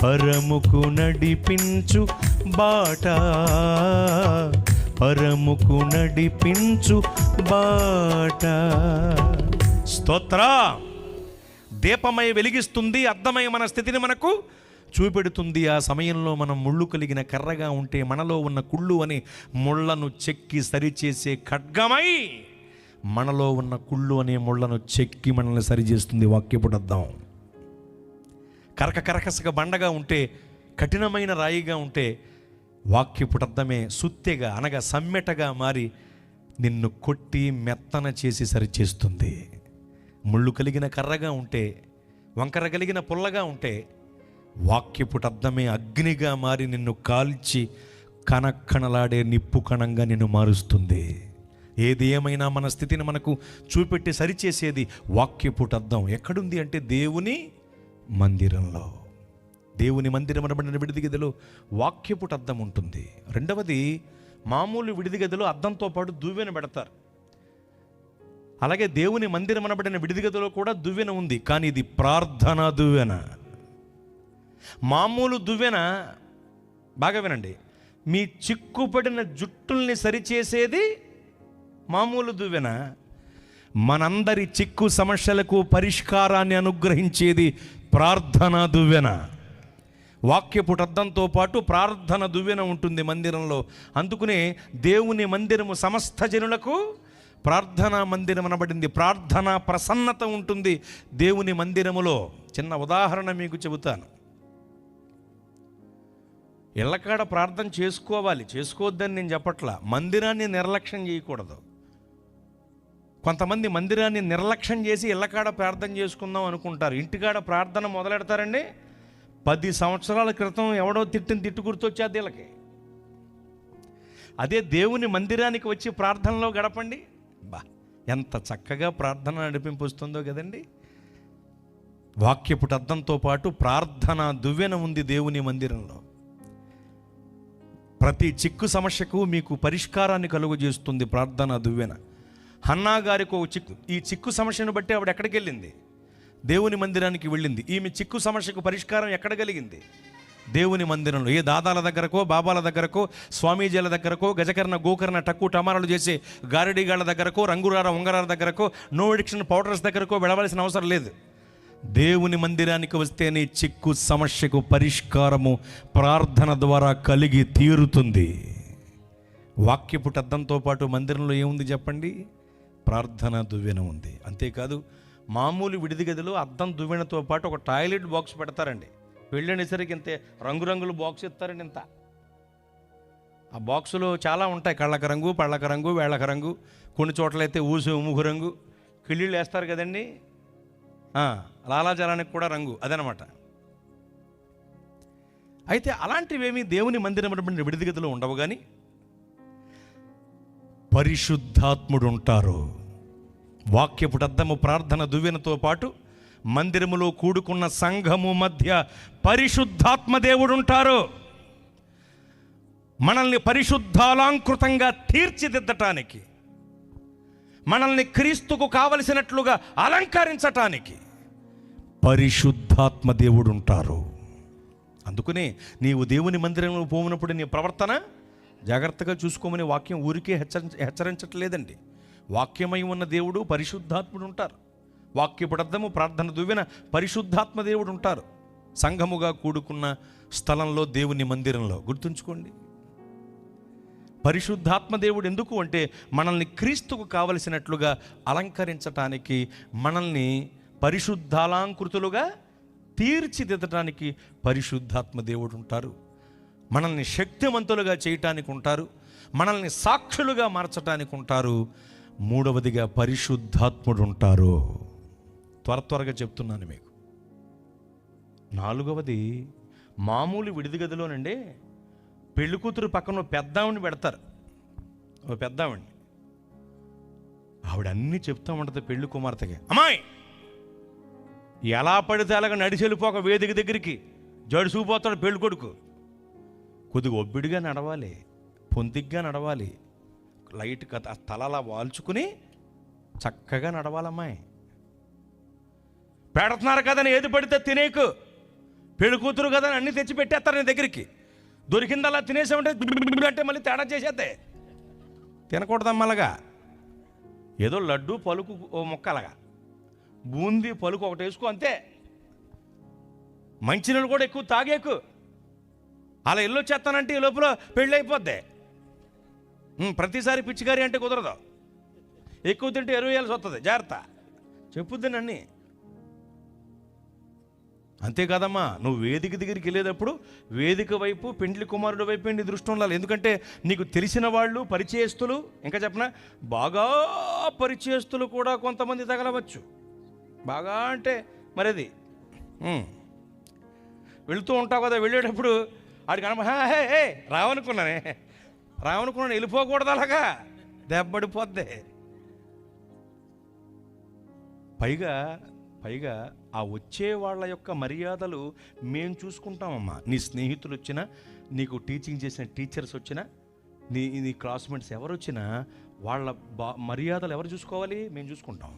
పరముకు నడిపించు బాట, పరముకు నడిపించు బాట. స్తోత్ర. దీపమై వెలిగిస్తుంది, అద్దమై మన స్థితిని మనకు చూపెడుతుంది. ఆ సమయంలో మనం ముళ్ళు కలిగిన కర్రగా ఉంటే మనలో ఉన్న కుళ్ళు అని ముళ్ళను చెక్కి సరిచేసే ఖడ్గమై మనలో ఉన్న కుళ్ళు అనే ముళ్ళను చెక్కి మనల్ని సరిచేస్తుంది వాక్యపు అద్దం. కరకసగా బండగా ఉంటే, కఠినమైన రాయిగా ఉంటే వాక్యపు అద్దమే సుత్తెగా అనగా సమ్మెటగా మారి నిన్ను కొట్టి మెత్తన చేసి సరిచేస్తుంది. ముళ్ళు కలిగిన కర్రగా ఉంటే, వంకర కలిగిన పుల్లగా ఉంటే వాక్యపు అద్దమే అగ్నిగా మారి నిన్ను కాల్చి కనక్కనలాడే నిప్పు కణంగా నిన్ను మారుస్తుంది. ఏది ఏమైనా మన స్థితిని మనకు చూపెట్టి సరిచేసేది వాక్యపు అద్దం. ఎక్కడుంది అంటే దేవుని మందిరంలో. దేవుని మందిరం అనబడిన విడిది గదిలో వాక్యపు అద్దం ఉంటుంది. రెండవది, మామూలు విడిది గదిలో అద్దంతో పాటు దువ్వెన పెడతారు. అలాగే దేవుని మందిరం అనబడిన విడిది గదిలో కూడా దువ్వెన ఉంది, కానీ ఇది ప్రార్థనా దువ్వెన. మామూలు దువ్వెన, బాగా వినండి, మీ చిక్కుపడిన జుట్టుల్ని సరిచేసేది మామూలు దువ్వెన. మనందరి చిక్కు సమస్యలకు పరిష్కారాన్ని అనుగ్రహించేది ప్రార్థనా దువ్వెన. వాక్యపు అద్దంతో పాటు ప్రార్థన దువ్వెన ఉంటుంది మందిరంలో. అందుకనే దేవుని మందిరము సమస్త జనులకు ప్రార్థనా మందిరం అనబడింది. ప్రార్థనా ప్రసన్నత ఉంటుంది దేవుని మందిరములో. చిన్న ఉదాహరణ మీకు చెబుతాను. ఇళ్ళకాడ ప్రార్థన చేసుకోవాలి, చేసుకోవద్దని నేను చెప్పట్లా. మందిరాన్ని నిర్లక్ష్యం చేయకూడదు. కొంతమంది మందిరాన్ని నిర్లక్ష్యం చేసి ఇళ్ళకాడ ప్రార్థన చేసుకుందాం అనుకుంటారు. ఇంటికాడ ప్రార్థన మొదలెడతారండి, 10 సంవత్సరాల క్రితం ఎవడో తిట్టు గుర్తొచ్చేది వీళ్ళకి. అదే దేవుని మందిరానికి వచ్చి ప్రార్థనలో గడపండి, ఎంత చక్కగా ప్రార్థన నడిపింపు వస్తుందో కదండి. వాక్యపు అద్దంతో పాటు ప్రార్థన దువ్వెన ఉంది దేవుని మందిరంలో. ప్రతి చిక్కు సమస్యకు మీకు పరిష్కారాన్ని కలుగజేస్తుంది ప్రార్థన దువ్వెన. హన్నా గారికి ఒక చిక్కు, ఈ చిక్కు సమస్యను బట్టి ఆవిడ ఎక్కడికి వెళ్ళింది? దేవుని మందిరానికి వెళ్ళింది. ఈమె చిక్కు సమస్యకు పరిష్కారం ఎక్కడ కలిగింది? దేవుని మందిరంలో. ఏ దాదాల దగ్గరకో, బాబాల దగ్గరకో, స్వామీజీల దగ్గరకో, గజకర్ణ గోకర్ణ టక్కు టమారాలు చేసే గారడీగాళ్ళ దగ్గరకో, రంగురార ఉంగరాల దగ్గరకో, నో ఎడిక్షన్ పౌడర్స్ దగ్గరకో వెళ్ళవలసిన అవసరం లేదు. దేవుని మందిరానికి వస్తేనే చిక్కు సమస్యకు పరిష్కారము ప్రార్థన ద్వారా కలిగి తీరుతుంది. వాక్యపు అద్దంతో పాటు మందిరంలో ఏముంది చెప్పండి? ప్రార్థన దువ్వెన ఉంది. అంతేకాదు, మామూలు విడిది గదిలో అద్దం దువ్వెనతో పాటు ఒక టాయిలెట్ బాక్స్ పెడతారండి. వెళ్ళేసరికి ఇంతే రంగురంగుల బాక్స్ ఇస్తారండి. ఇంత ఆ బాక్సులో చాలా ఉంటాయి. కళ్ళక రంగు, పళ్ళక రంగు, వేళ్ళక రంగు, కొన్ని చోట్లయితే ఊసు ఉముగు రంగు, కిళ్ళీళ్ళు వేస్తారు కదండి. లాలాజలానికి కూడా రంగు, అదనమాట. అయితే అలాంటివేమీ దేవుని మందిరం విడిది గదిలో ఉండవు, కానీ పరిశుద్ధాత్ముడు ఉంటారు. వాక్యపు అద్దము ప్రార్థన దువ్వెనతో పాటు మందిరములో కూడుకున్న సంఘము మధ్య పరిశుద్ధాత్మ దేవుడు ఉంటారు. మనల్ని పరిశుద్ధాలంకృతంగా తీర్చిదిద్దటానికి, మనల్ని క్రీస్తుకు కావలసినట్లుగా అలంకరించటానికి పరిశుద్ధాత్మ దేవుడు ఉంటారు. అందుకనే నీవు దేవుని మందిరంలో పోయినప్పుడు నీ ప్రవర్తన జాగ్రత్తగా చూసుకోమని వాక్యం ఊరికే హెచ్చరించట్లేదండి. వాక్యమై ఉన్న దేవుడు పరిశుద్ధాత్ముడు ఉంటారు. వాక్యపు అర్థము ప్రార్థన దువ్వెన పరిశుద్ధాత్మ దేవుడు ఉంటారు. సంఘముగా కూడుకున్న స్థలంలో, దేవుని మందిరంలో గుర్తుంచుకోండి. పరిశుద్ధాత్మ దేవుడు ఎందుకు అంటే మనల్ని క్రీస్తుకు కావలసినట్లుగా అలంకరించటానికి, మనల్ని పరిశుద్ధాలంకృతులుగా తీర్చిదిద్దటానికి పరిశుద్ధాత్మ దేవుడు ఉంటారు. మనల్ని శక్తివంతులుగా చేయటానికి ఉంటారు. మనల్ని సాక్షులుగా మార్చటానికి ఉంటారు. మూడవదిగా పరిశుద్ధాత్ముడు ఉంటారు. త్వరగా చెప్తున్నాను మీకు. నాలుగవది, మామూలు విడిది గదిలోనండి పెళ్లి కూతురు పక్కన పెద్దావిడిని పెడతారు. ఓ పెద్దావిడిని, ఆవిడ అన్నీ చెప్తా ఉంటుంది పెళ్లి కుమార్తెకి. అమ్మాయి, ఎలా పడితే అలాగా నడిచి వెళ్ళిపోక వేదిక దగ్గరికి జడుసుకుపోతాడు పెళ్లి కొడుకు. కొద్దిగా ఒబ్బిడిగా నడవాలి, పొందిగ్గా నడవాలి, లైట్ తల అలా వాల్చుకుని చక్కగా నడవాలమ్మాయి. పెడుతున్నారు కదని ఏది పడితే తినేకు, పెళ్లి కూతురు కదా అని అన్నీ తెచ్చి పెట్టేస్తారు నీ దగ్గరికి. దొరికిందలా తినేసామంటే అంటే మళ్ళీ తేడా చేసేద్దే. తినకూడదమ్మలాగా. ఏదో లడ్డు పలుకు ఓ ముక్క, అలాగా బూందీ పలుకు ఒకటి వేసుకో అంతే. మంచినీళ్ళు కూడా ఎక్కువ తాగేకు. అలా ఇల్లు వచ్చేస్తానంటే ఈ లోపల పెళ్ళి అయిపోద్ది. ప్రతిసారి పిచ్చికారి అంటే కుదరదు. ఎక్కువ తింటే 20 ఏళ్ళు వస్తుంది, జాగ్రత్త. చెప్పుద్ది నన్ను. అంతేకాదమ్మా, నువ్వు వేదిక దగ్గరికి వెళ్ళేటప్పుడు వేదిక వైపు, పెండ్లి కుమారుడు వైపు నీ దృష్టి ఉండాలి. ఎందుకంటే నీకు తెలిసిన వాళ్ళు, పరిచయస్తులు, ఇంకా చెప్పనా బాగా పరిచయస్తులు కూడా కొంతమంది తగలవచ్చు. బాగా అంటే మరి అది వెళుతూ ఉంటావు కదా, వెళ్ళేటప్పుడు ఆడికి రావనుకున్నాను వెళ్ళిపోకూడదు, అలాగా దెబ్బడిపోద్ది. పైగా ఆ వచ్చే వాళ్ళ యొక్క మర్యాదలు మేము చూసుకుంటామమ్మా. నీ స్నేహితులు వచ్చినా, నీకు టీచింగ్ చేసిన టీచర్స్ వచ్చినా, నీ క్లాస్మేట్స్ ఎవరు వచ్చినా వాళ్ళ మర్యాదలు ఎవరు చూసుకోవాలి? మేము చూసుకుంటాం.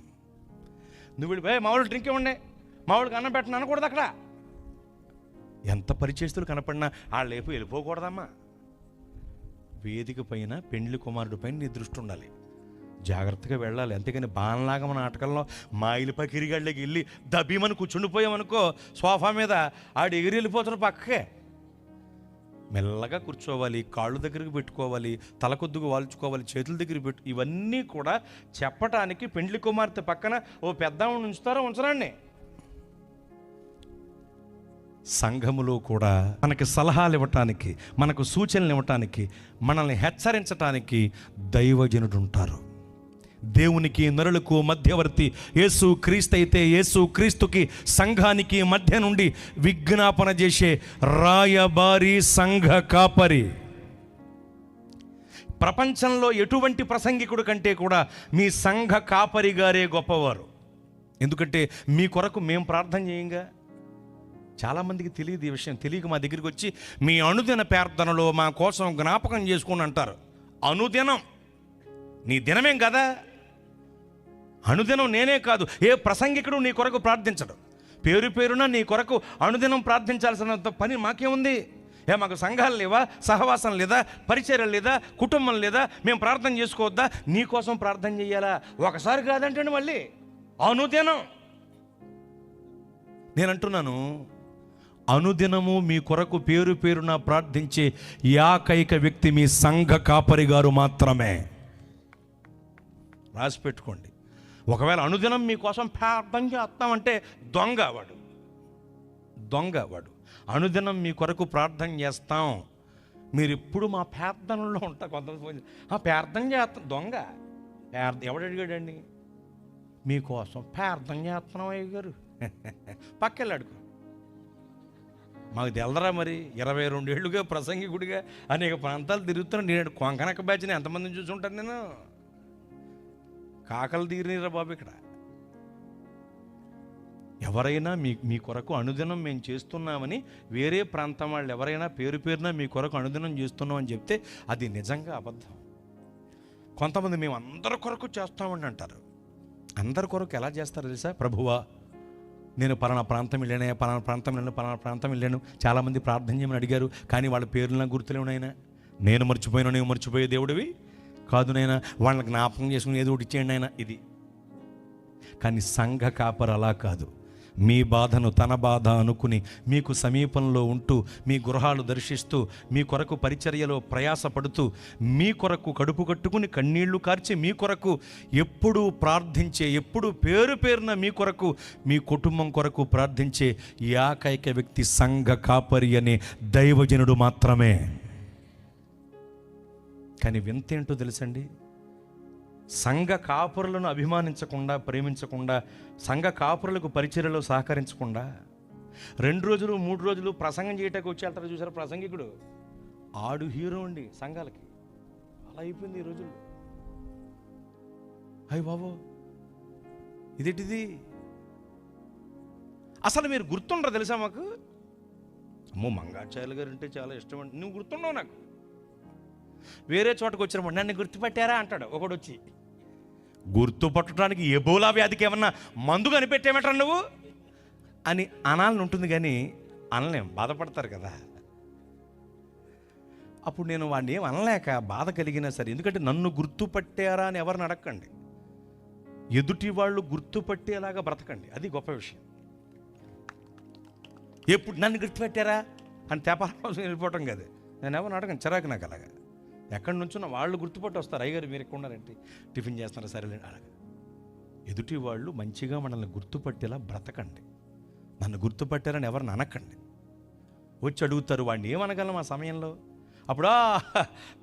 నువ్వు వెళ్ళి మా వాళ్ళు డ్రింక్ ఇవ్వండి, మా వాళ్ళకి అన్నం పెట్టను అనకూడదు. అక్కడ ఎంత పరిచయస్తులు కనపడినా వాళ్ళు వెళ్ళిపోకూడదమ్మా. వేదిక పైన, పెండ్లి కుమారుడి పైన నీ దృష్టి ఉండాలి. జాగ్రత్తగా వెళ్ళాలి. అంతేకాని బాణలాగా మన నాటకంలో మాయిలు పకిరిగాళ్ళకి వెళ్ళి దబ్బీమని కూర్చుండిపోయామనుకో సోఫా మీద, ఆడు ఎగిరి వెళ్ళిపోతాడు పక్కకే. మెల్లగా కూర్చోవాలి, కాళ్ళు దగ్గరికి పెట్టుకోవాలి, తల కొద్దుగా వాల్చుకోవాలి, చేతుల దగ్గర ఇవన్నీ కూడా చెప్పటానికి పెండ్లి కుమార్తె పక్కన ఓ పెద్దామని ఉంచుతారో ఉంచరండి. సంఘములో కూడా మనకి సలహాలు ఇవ్వటానికి, మనకు సూచనలు ఇవ్వటానికి, మనల్ని హెచ్చరించటానికి దైవజనుడు ఉంటారు. దేవునికి నరులకు మధ్యవర్తి యేసు క్రీస్తు అయితే, యేసు క్రీస్తుకి సంఘానికి మధ్య నుండి విజ్ఞాపన చేసే రాయబారి, సంఘ కాపరి. ప్రపంచంలో ఎటువంటి ప్రసంగికుడు కంటే కూడా మీ సంఘ కాపరి గారే గొప్పవారు. ఎందుకంటే మీ కొరకు మేము ప్రార్థన చేయంగా. చాలామందికి తెలియదు ఈ విషయం. తెలియక మా దగ్గరికి వచ్చి మీ అనుదిన ప్రార్థనలో మా కోసం జ్ఞాపకం చేసుకుని అంటారు. అనుదినం నీ దినమేం కదా, అనుదినం నేనే కాదు, ఏ ప్రసంగికుడు నీ కొరకు ప్రార్థించడు. పేరున నీ కొరకు అనుదినం ప్రార్థించాల్సినంత పని మాకేముంది? మాకు సంఘాలు లేవా, సహవాసం లేదా, పరిచర్యలు లేదా, కుటుంబం లేదా? మేము ప్రార్థన చేసుకోవద్దా? నీ కోసం ప్రార్థన చేయాలా? ఒకసారి కాదంటే మళ్ళీ అనుదినం. నేనంటున్నాను, అనుదినము మీ కొరకు పేరున ప్రార్థించే ఏకైక వ్యక్తి మీ సంఘ కాపరి గారు మాత్రమే. రాసి పెట్టుకోండి. ఒకవేళ అనుదినం మీకోసం ప్రార్థన చేస్తామంటే దొంగ వాడు. అనుదినం మీ కొరకు ప్రార్థన చేస్తాం, మీరు ఎప్పుడు మా ప్రార్థనలో ఉంటారు. కొంతమంది ప్రార్థన చేస్తాం, దొంగ. ఎవడు అడిగాడండి? మీకోసం ప్రార్థన చేస్తున్నాం అయ్య గారు, పక్కెళ్ళి అడుగు. మాకు తెలదరా మరి 22 ఏళ్ళుగా ప్రసంగికుడిగా అనేక ప్రాంతాలు తిరుగుతున్నాను. నేను కొంకనక్క బ్యాచ్ని ఎంతమందిని చూసుంటాను నేను. కాకలు తీరినరా బాబు ఇక్కడ. ఎవరైనా మీ కొరకు అనుదినం మేము చేస్తున్నామని వేరే ప్రాంతం వాళ్ళు ఎవరైనా పేరున మీ కొరకు అనుదినం చేస్తున్నామని చెప్తే అది నిజంగా అబద్ధం. కొంతమంది మేము అందరి కొరకు చేస్తామని అంటారు. అందరి కొరకు ఎలా చేస్తారో తెలుసా? ప్రభువా, నేను పలానా ప్రాంతం వెళ్ళాను, పలానా ప్రాంతం వెళ్ళాను, చాలామంది ప్రార్థన చేయమని అడిగారు, కానీ వాళ్ళ పేర్లు నాకు గుర్తులేవునైనా. నేను మర్చిపోయే దేవుడివి కాదు నైనా, వాళ్ళని జ్ఞాపకం చేసుకుని ఏదో ఒకటి ఇచ్చేయండి అయినా. ఇది కానీ సంఘ కాపరి అలా కాదు. మీ బాధను తన బాధ అనుకుని మీకు సమీపంలో ఉంటూ, మీ గృహాలు దర్శిస్తూ, మీ కొరకు పరిచర్యలో ప్రయాసపడుతూ, మీ కొరకు కడుపు కట్టుకుని కన్నీళ్లు కార్చి మీ కొరకు ఎప్పుడూ ప్రార్థించే, ఎప్పుడు పేరున మీ కొరకు, మీ కుటుంబం కొరకు ప్రార్థించే ఏకైక వ్యక్తి సంఘ కాపరి అనే దైవజనుడు మాత్రమే. కానీ వింతేంటో తెలుసండి, సంఘ కాపురులను అభిమానించకుండా, ప్రేమించకుండా, సంఘ కాపురులకు పరిచర్యలో సహకరించకుండా 2 రోజులు 3 రోజులు ప్రసంగం చేయటానికి వచ్చి వెళ్తారు చూసారు ప్రసంగికుడు, ఆడు హీరో అండి సంఘాలకి. అలా అయిపోయింది ఈ రోజుల్లో. అయ్య బాబో, ఇదేంటిది? అసలు మీరు గుర్తుండరు తెలుసా మాకు? అమ్మో, మంగాచార్యులు గారు అంటే చాలా ఇష్టం అండి. నువ్వు గుర్తుండవు నాకు. వేరే చోటకు వచ్చినప్పుడు నన్ను గుర్తుపట్టారా అంటాడు ఒకడు వచ్చి. గుర్తుపట్టడానికి ఎబోలా వ్యాధికి ఏమన్నా మందు కనిపెట్టేమంటారు నువ్వు అని అనాలని ఉంటుంది, కానీ అనలేం, బాధపడతారు కదా. అప్పుడు నేను వాడిని ఏం అనలేక బాధ కలిగినా సరే, ఎందుకంటే నన్ను గుర్తుపట్టారా అని ఎవరిని అడగండి, ఎదుటి వాళ్ళు గుర్తుపట్టేలాగా బ్రతకండి. అది గొప్ప విషయం. ఎప్పుడు నన్ను గుర్తుపెట్టారా అని తెపాసం వెళ్ళిపోవటం కాదు. నేను ఎవరిని అడగను, చిరాకు నాకు అలాగా. ఎక్కడి నుంచో వాళ్ళు గుర్తుపట్టి వస్తారు, అయ్యగారు మీరు ఎక్కడ ఉన్నారంటే టిఫిన్ చేస్తున్నారా సరేలే అలాగా. ఎదుటి వాళ్ళు మంచిగా మనల్ని గుర్తుపట్టేలా బ్రతకండి. నన్ను గుర్తుపట్టారని ఎవరిని అనకండి. వచ్చి అడుగుతారు, వాడిని ఏమనగలం ఆ సమయంలో? అప్పుడు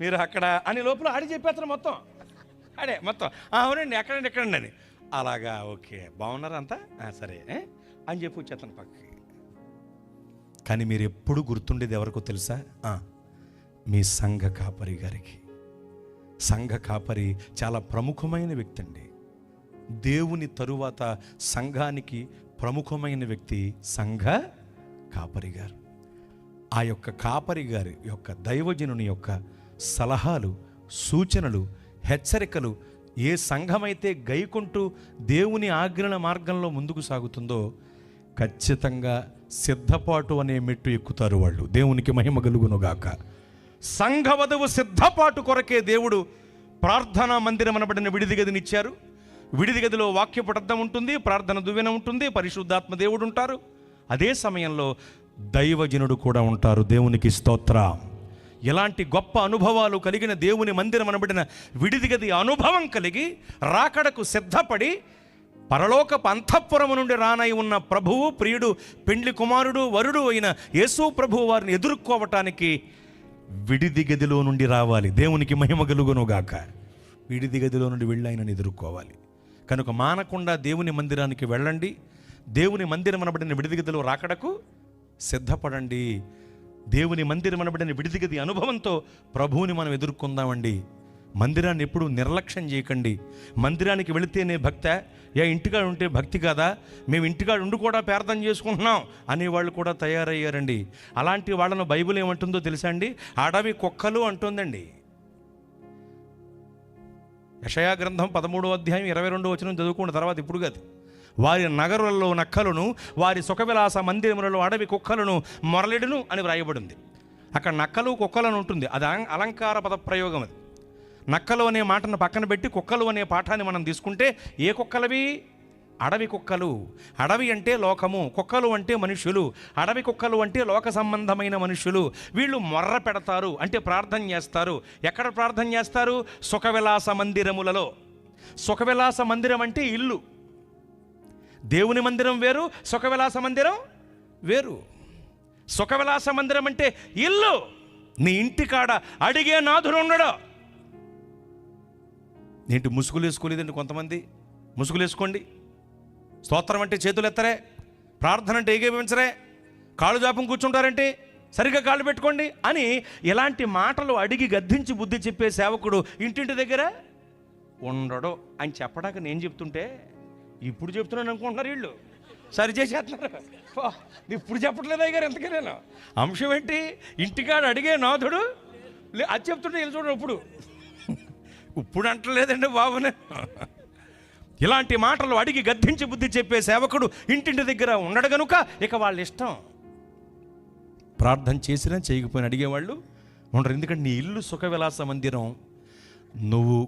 మీరు అక్కడ అని లోపల ఆడి చెప్పేస్తారు మొత్తం, ఆడే మొత్తం అవునండి ఎక్కడండి అని. అలాగా, ఓకే బాగున్నారు అంతా, సరే అని చెప్పి వచ్చేస్తాను పక్కకి. కానీ మీరు ఎప్పుడు గుర్తుండేది ఎవరికో తెలుసా? మీ సంఘ కాపరి గారికి. సంఘ కాపరి చాలా ప్రముఖమైన వ్యక్తి అండి. దేవుని తరువాత సంఘానికి ప్రముఖమైన వ్యక్తి సంఘ కాపరి గారు. ఆ యొక్క కాపరి గారి యొక్క దైవజనుని యొక్క సలహాలు, సూచనలు, హెచ్చరికలు ఏ సంఘమైతే గైకుంటూ దేవుని ఆజ్ఞల మార్గంలో ముందుకు సాగుతుందో ఖచ్చితంగా సిద్ధపాటు అనే మెట్టు ఎక్కుతారు వాళ్ళు. దేవునికి మహిమ కలుగునుగాక. సంఘ వధువు సిద్ధపాటు కొరకే దేవుడు ప్రార్థనా మందిరం అనబడిన విడిది గదినిచ్చారు. విడిది గదిలో వాక్యపఠనం ఉంటుంది, ప్రార్థన దువ్వెన ఉంటుంది, పరిశుద్ధాత్మ దేవుడు ఉంటారు. అదే సమయంలో దైవజనుడు కూడా ఉంటారు. దేవునికి స్తోత్రం. ఎలాంటి గొప్ప అనుభవాలు కలిగిన దేవుని మందిరం అనబడిన విడిది గది అనుభవం కలిగి రాకడకు సిద్ధపడి పరలోకపు అంతఃపురము నుండి రానై ఉన్న ప్రభువు, ప్రియుడు, పెండ్లి కుమారుడు, వరుడు అయిన యేసు ప్రభువు వారిని ఎదుర్కోవటానికి విడిది గదిలో నుండి రావాలి. దేవునికి మహిమ కలుగునుగాక. విడిది గదిలో నుండి వెళ్ళి ఆయనను ఎదుర్కోవాలి. కనుక మానకుండా దేవుని మందిరానికి వెళ్ళండి. దేవుని మందిరం అనబడిన విడిది గదిలో రాకడకు సిద్ధపడండి. దేవుని మందిరం అనబడిన విడిది గది అనుభవంతో ప్రభువుని మనం ఎదుర్కొందామండి. మందిరాన్ని ఎప్పుడు నిర్లక్ష్యం చేయకండి. మందిరానికి వెళితేనే భక్త, ఇంటికాడ ఉంటే భక్తి కాదా, మేము ఇంటికాడ ఉండి కూడా ప్రార్థన చేసుకుంటున్నాం అనేవాళ్ళు కూడా తయారయ్యారండి. అలాంటి వాళ్ళను బైబిల్ ఏమంటుందో తెలుసా అండి? అడవి కుక్కలు అంటుందండి. యెషయా గ్రంథం 13వ అధ్యాయం 22వ వచనం చదువుకున్న తర్వాత ఇప్పుడు కాదు. వారి నగరులలో నక్కలను, వారి సుఖవిలాస మందిరములలో అడవి కుక్కలను మొరలెడును అని వ్రాయబడింది. అక్కడ నక్కలు కుక్కలను ఉంటుంది. అది అలంకార పదప్రయోగం. అది నక్కలు అనే మాటను పక్కన పెట్టి కుక్కలు అనే పాఠాన్ని మనం తీసుకుంటే ఏ కుక్కలవి? అడవి కుక్కలు. అడవి అంటే లోకము, కుక్కలు అంటే మనుషులు. అడవి కుక్కలు అంటే లోక సంబంధమైన మనుషులు. వీళ్ళు మొర్ర పెడతారు అంటే ప్రార్థన చేస్తారు. ఎక్కడ ప్రార్థన చేస్తారు? సుఖవిలాస మందిరములలో. సుఖవిలాస మందిరం అంటే ఇల్లు. దేవుని మందిరం వేరు, సుఖవిలాస మందిరం వేరు. సుఖవిలాస మందిరం అంటే ఇల్లు. నీ ఇంటికాడ అడిగే నాథుడు ఉండడు. ఏంటి ముసుగులు వేసుకోలేదండి కొంతమంది? ముసుగులు వేసుకోండి. స్తోత్రం అంటే చేతులు ఎత్తరే, ప్రార్థన అంటే ఏకీభవించరే, కాళ్ళు జాపం కూర్చుంటారంటే సరిగ్గా కాళ్ళు పెట్టుకోండి అని ఇలాంటి మాటలు అడిగి గద్దించి బుద్ధి చెప్పే సేవకుడు ఇంటింటి దగ్గర ఉండడు అని చెప్పడానికి నేను చెప్తుంటే ఇప్పుడు చెప్తున్నాను అనుకుంటున్నారు వీళ్ళు, సరి చేసేస్తున్నారు. ఇప్పుడు చెప్పట్లేదు అయ్యారు ఎంతకీ. నేను అంశం ఏంటి, ఇంటికాడ అడిగే నాథుడు అది చెప్తుంటే వీళ్ళు చూడండి ఇప్పుడు అంటలేదండి బాబునే. ఇలాంటి మాటలు అడిగి గద్దించి బుద్ధి చెప్పే సేవకుడు ఇంటింటి దగ్గర ఉండడు గనుక ఇక వాళ్ళ ఇష్టం. ప్రార్థన చేసినా చేయకపోయినా అడిగేవాళ్ళు ఉండరు. ఎందుకంటే నీ ఇల్లు సుఖ విలాస మందిరం, నువ్వు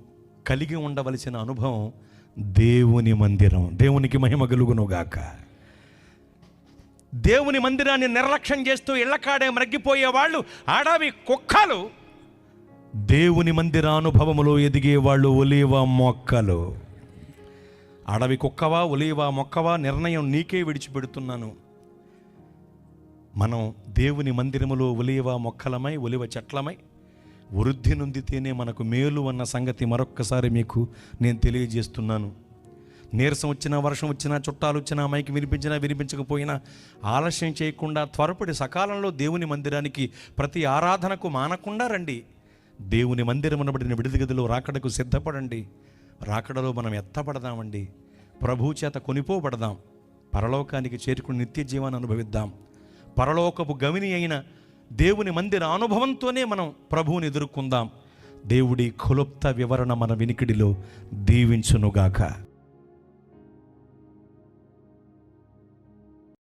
కలిగి ఉండవలసిన అనుభవం దేవుని మందిరం. దేవునికి మహిమ కలుగునుగాక. దేవుని మందిరాన్ని నిర్లక్ష్యం చేస్తూ ఇళ్ళకాడే మ్రగ్గిపోయే వాళ్ళు అడవి కుక్కలు, దేవుని మందిరానుభవములో ఎదిగేవాళ్ళు ఒలీవ మొక్కలు. అడవి కుక్కవా ఒలీవ మొక్కవా నిర్ణయం నీకే విడిచిపెడుతున్నాను. మనం దేవుని మందిరములో ఒలీవ మొక్కలమై ఒలివ చెట్లమై వృద్ధి నొందితేనే మనకు మేలు అన్న సంగతి మరొక్కసారి మీకు నేను తెలియజేస్తున్నాను. నీరసం వచ్చినా, వర్షం వచ్చినా, చుట్టాలు వచ్చినా, మైకి వినిపించినా వినిపించకపోయినా ఆలస్యం చేయకుండా త్వరపడి సకాలంలో దేవుని మందిరానికి ప్రతి ఆరాధనకు మానకుండా రండి. దేవుని మందిరమునబడిన విడిది గదిలో రాకడకు సిద్ధపడండి. రాకడలో మనం ఎత్తపడదామండి. ప్రభు చేత కొనిపోబడదాం. పరలోకానికి చేరుకుని నిత్య జీవాన్ని అనుభవిద్దాం. పరలోకపు గవిని అయిన దేవుని మందిర అనుభవంతోనే మనం ప్రభువుని ఎదుర్కొందాం. దేవుడి క్లుప్త వివరణ మన వినికిడిలో దీవించునుగాక.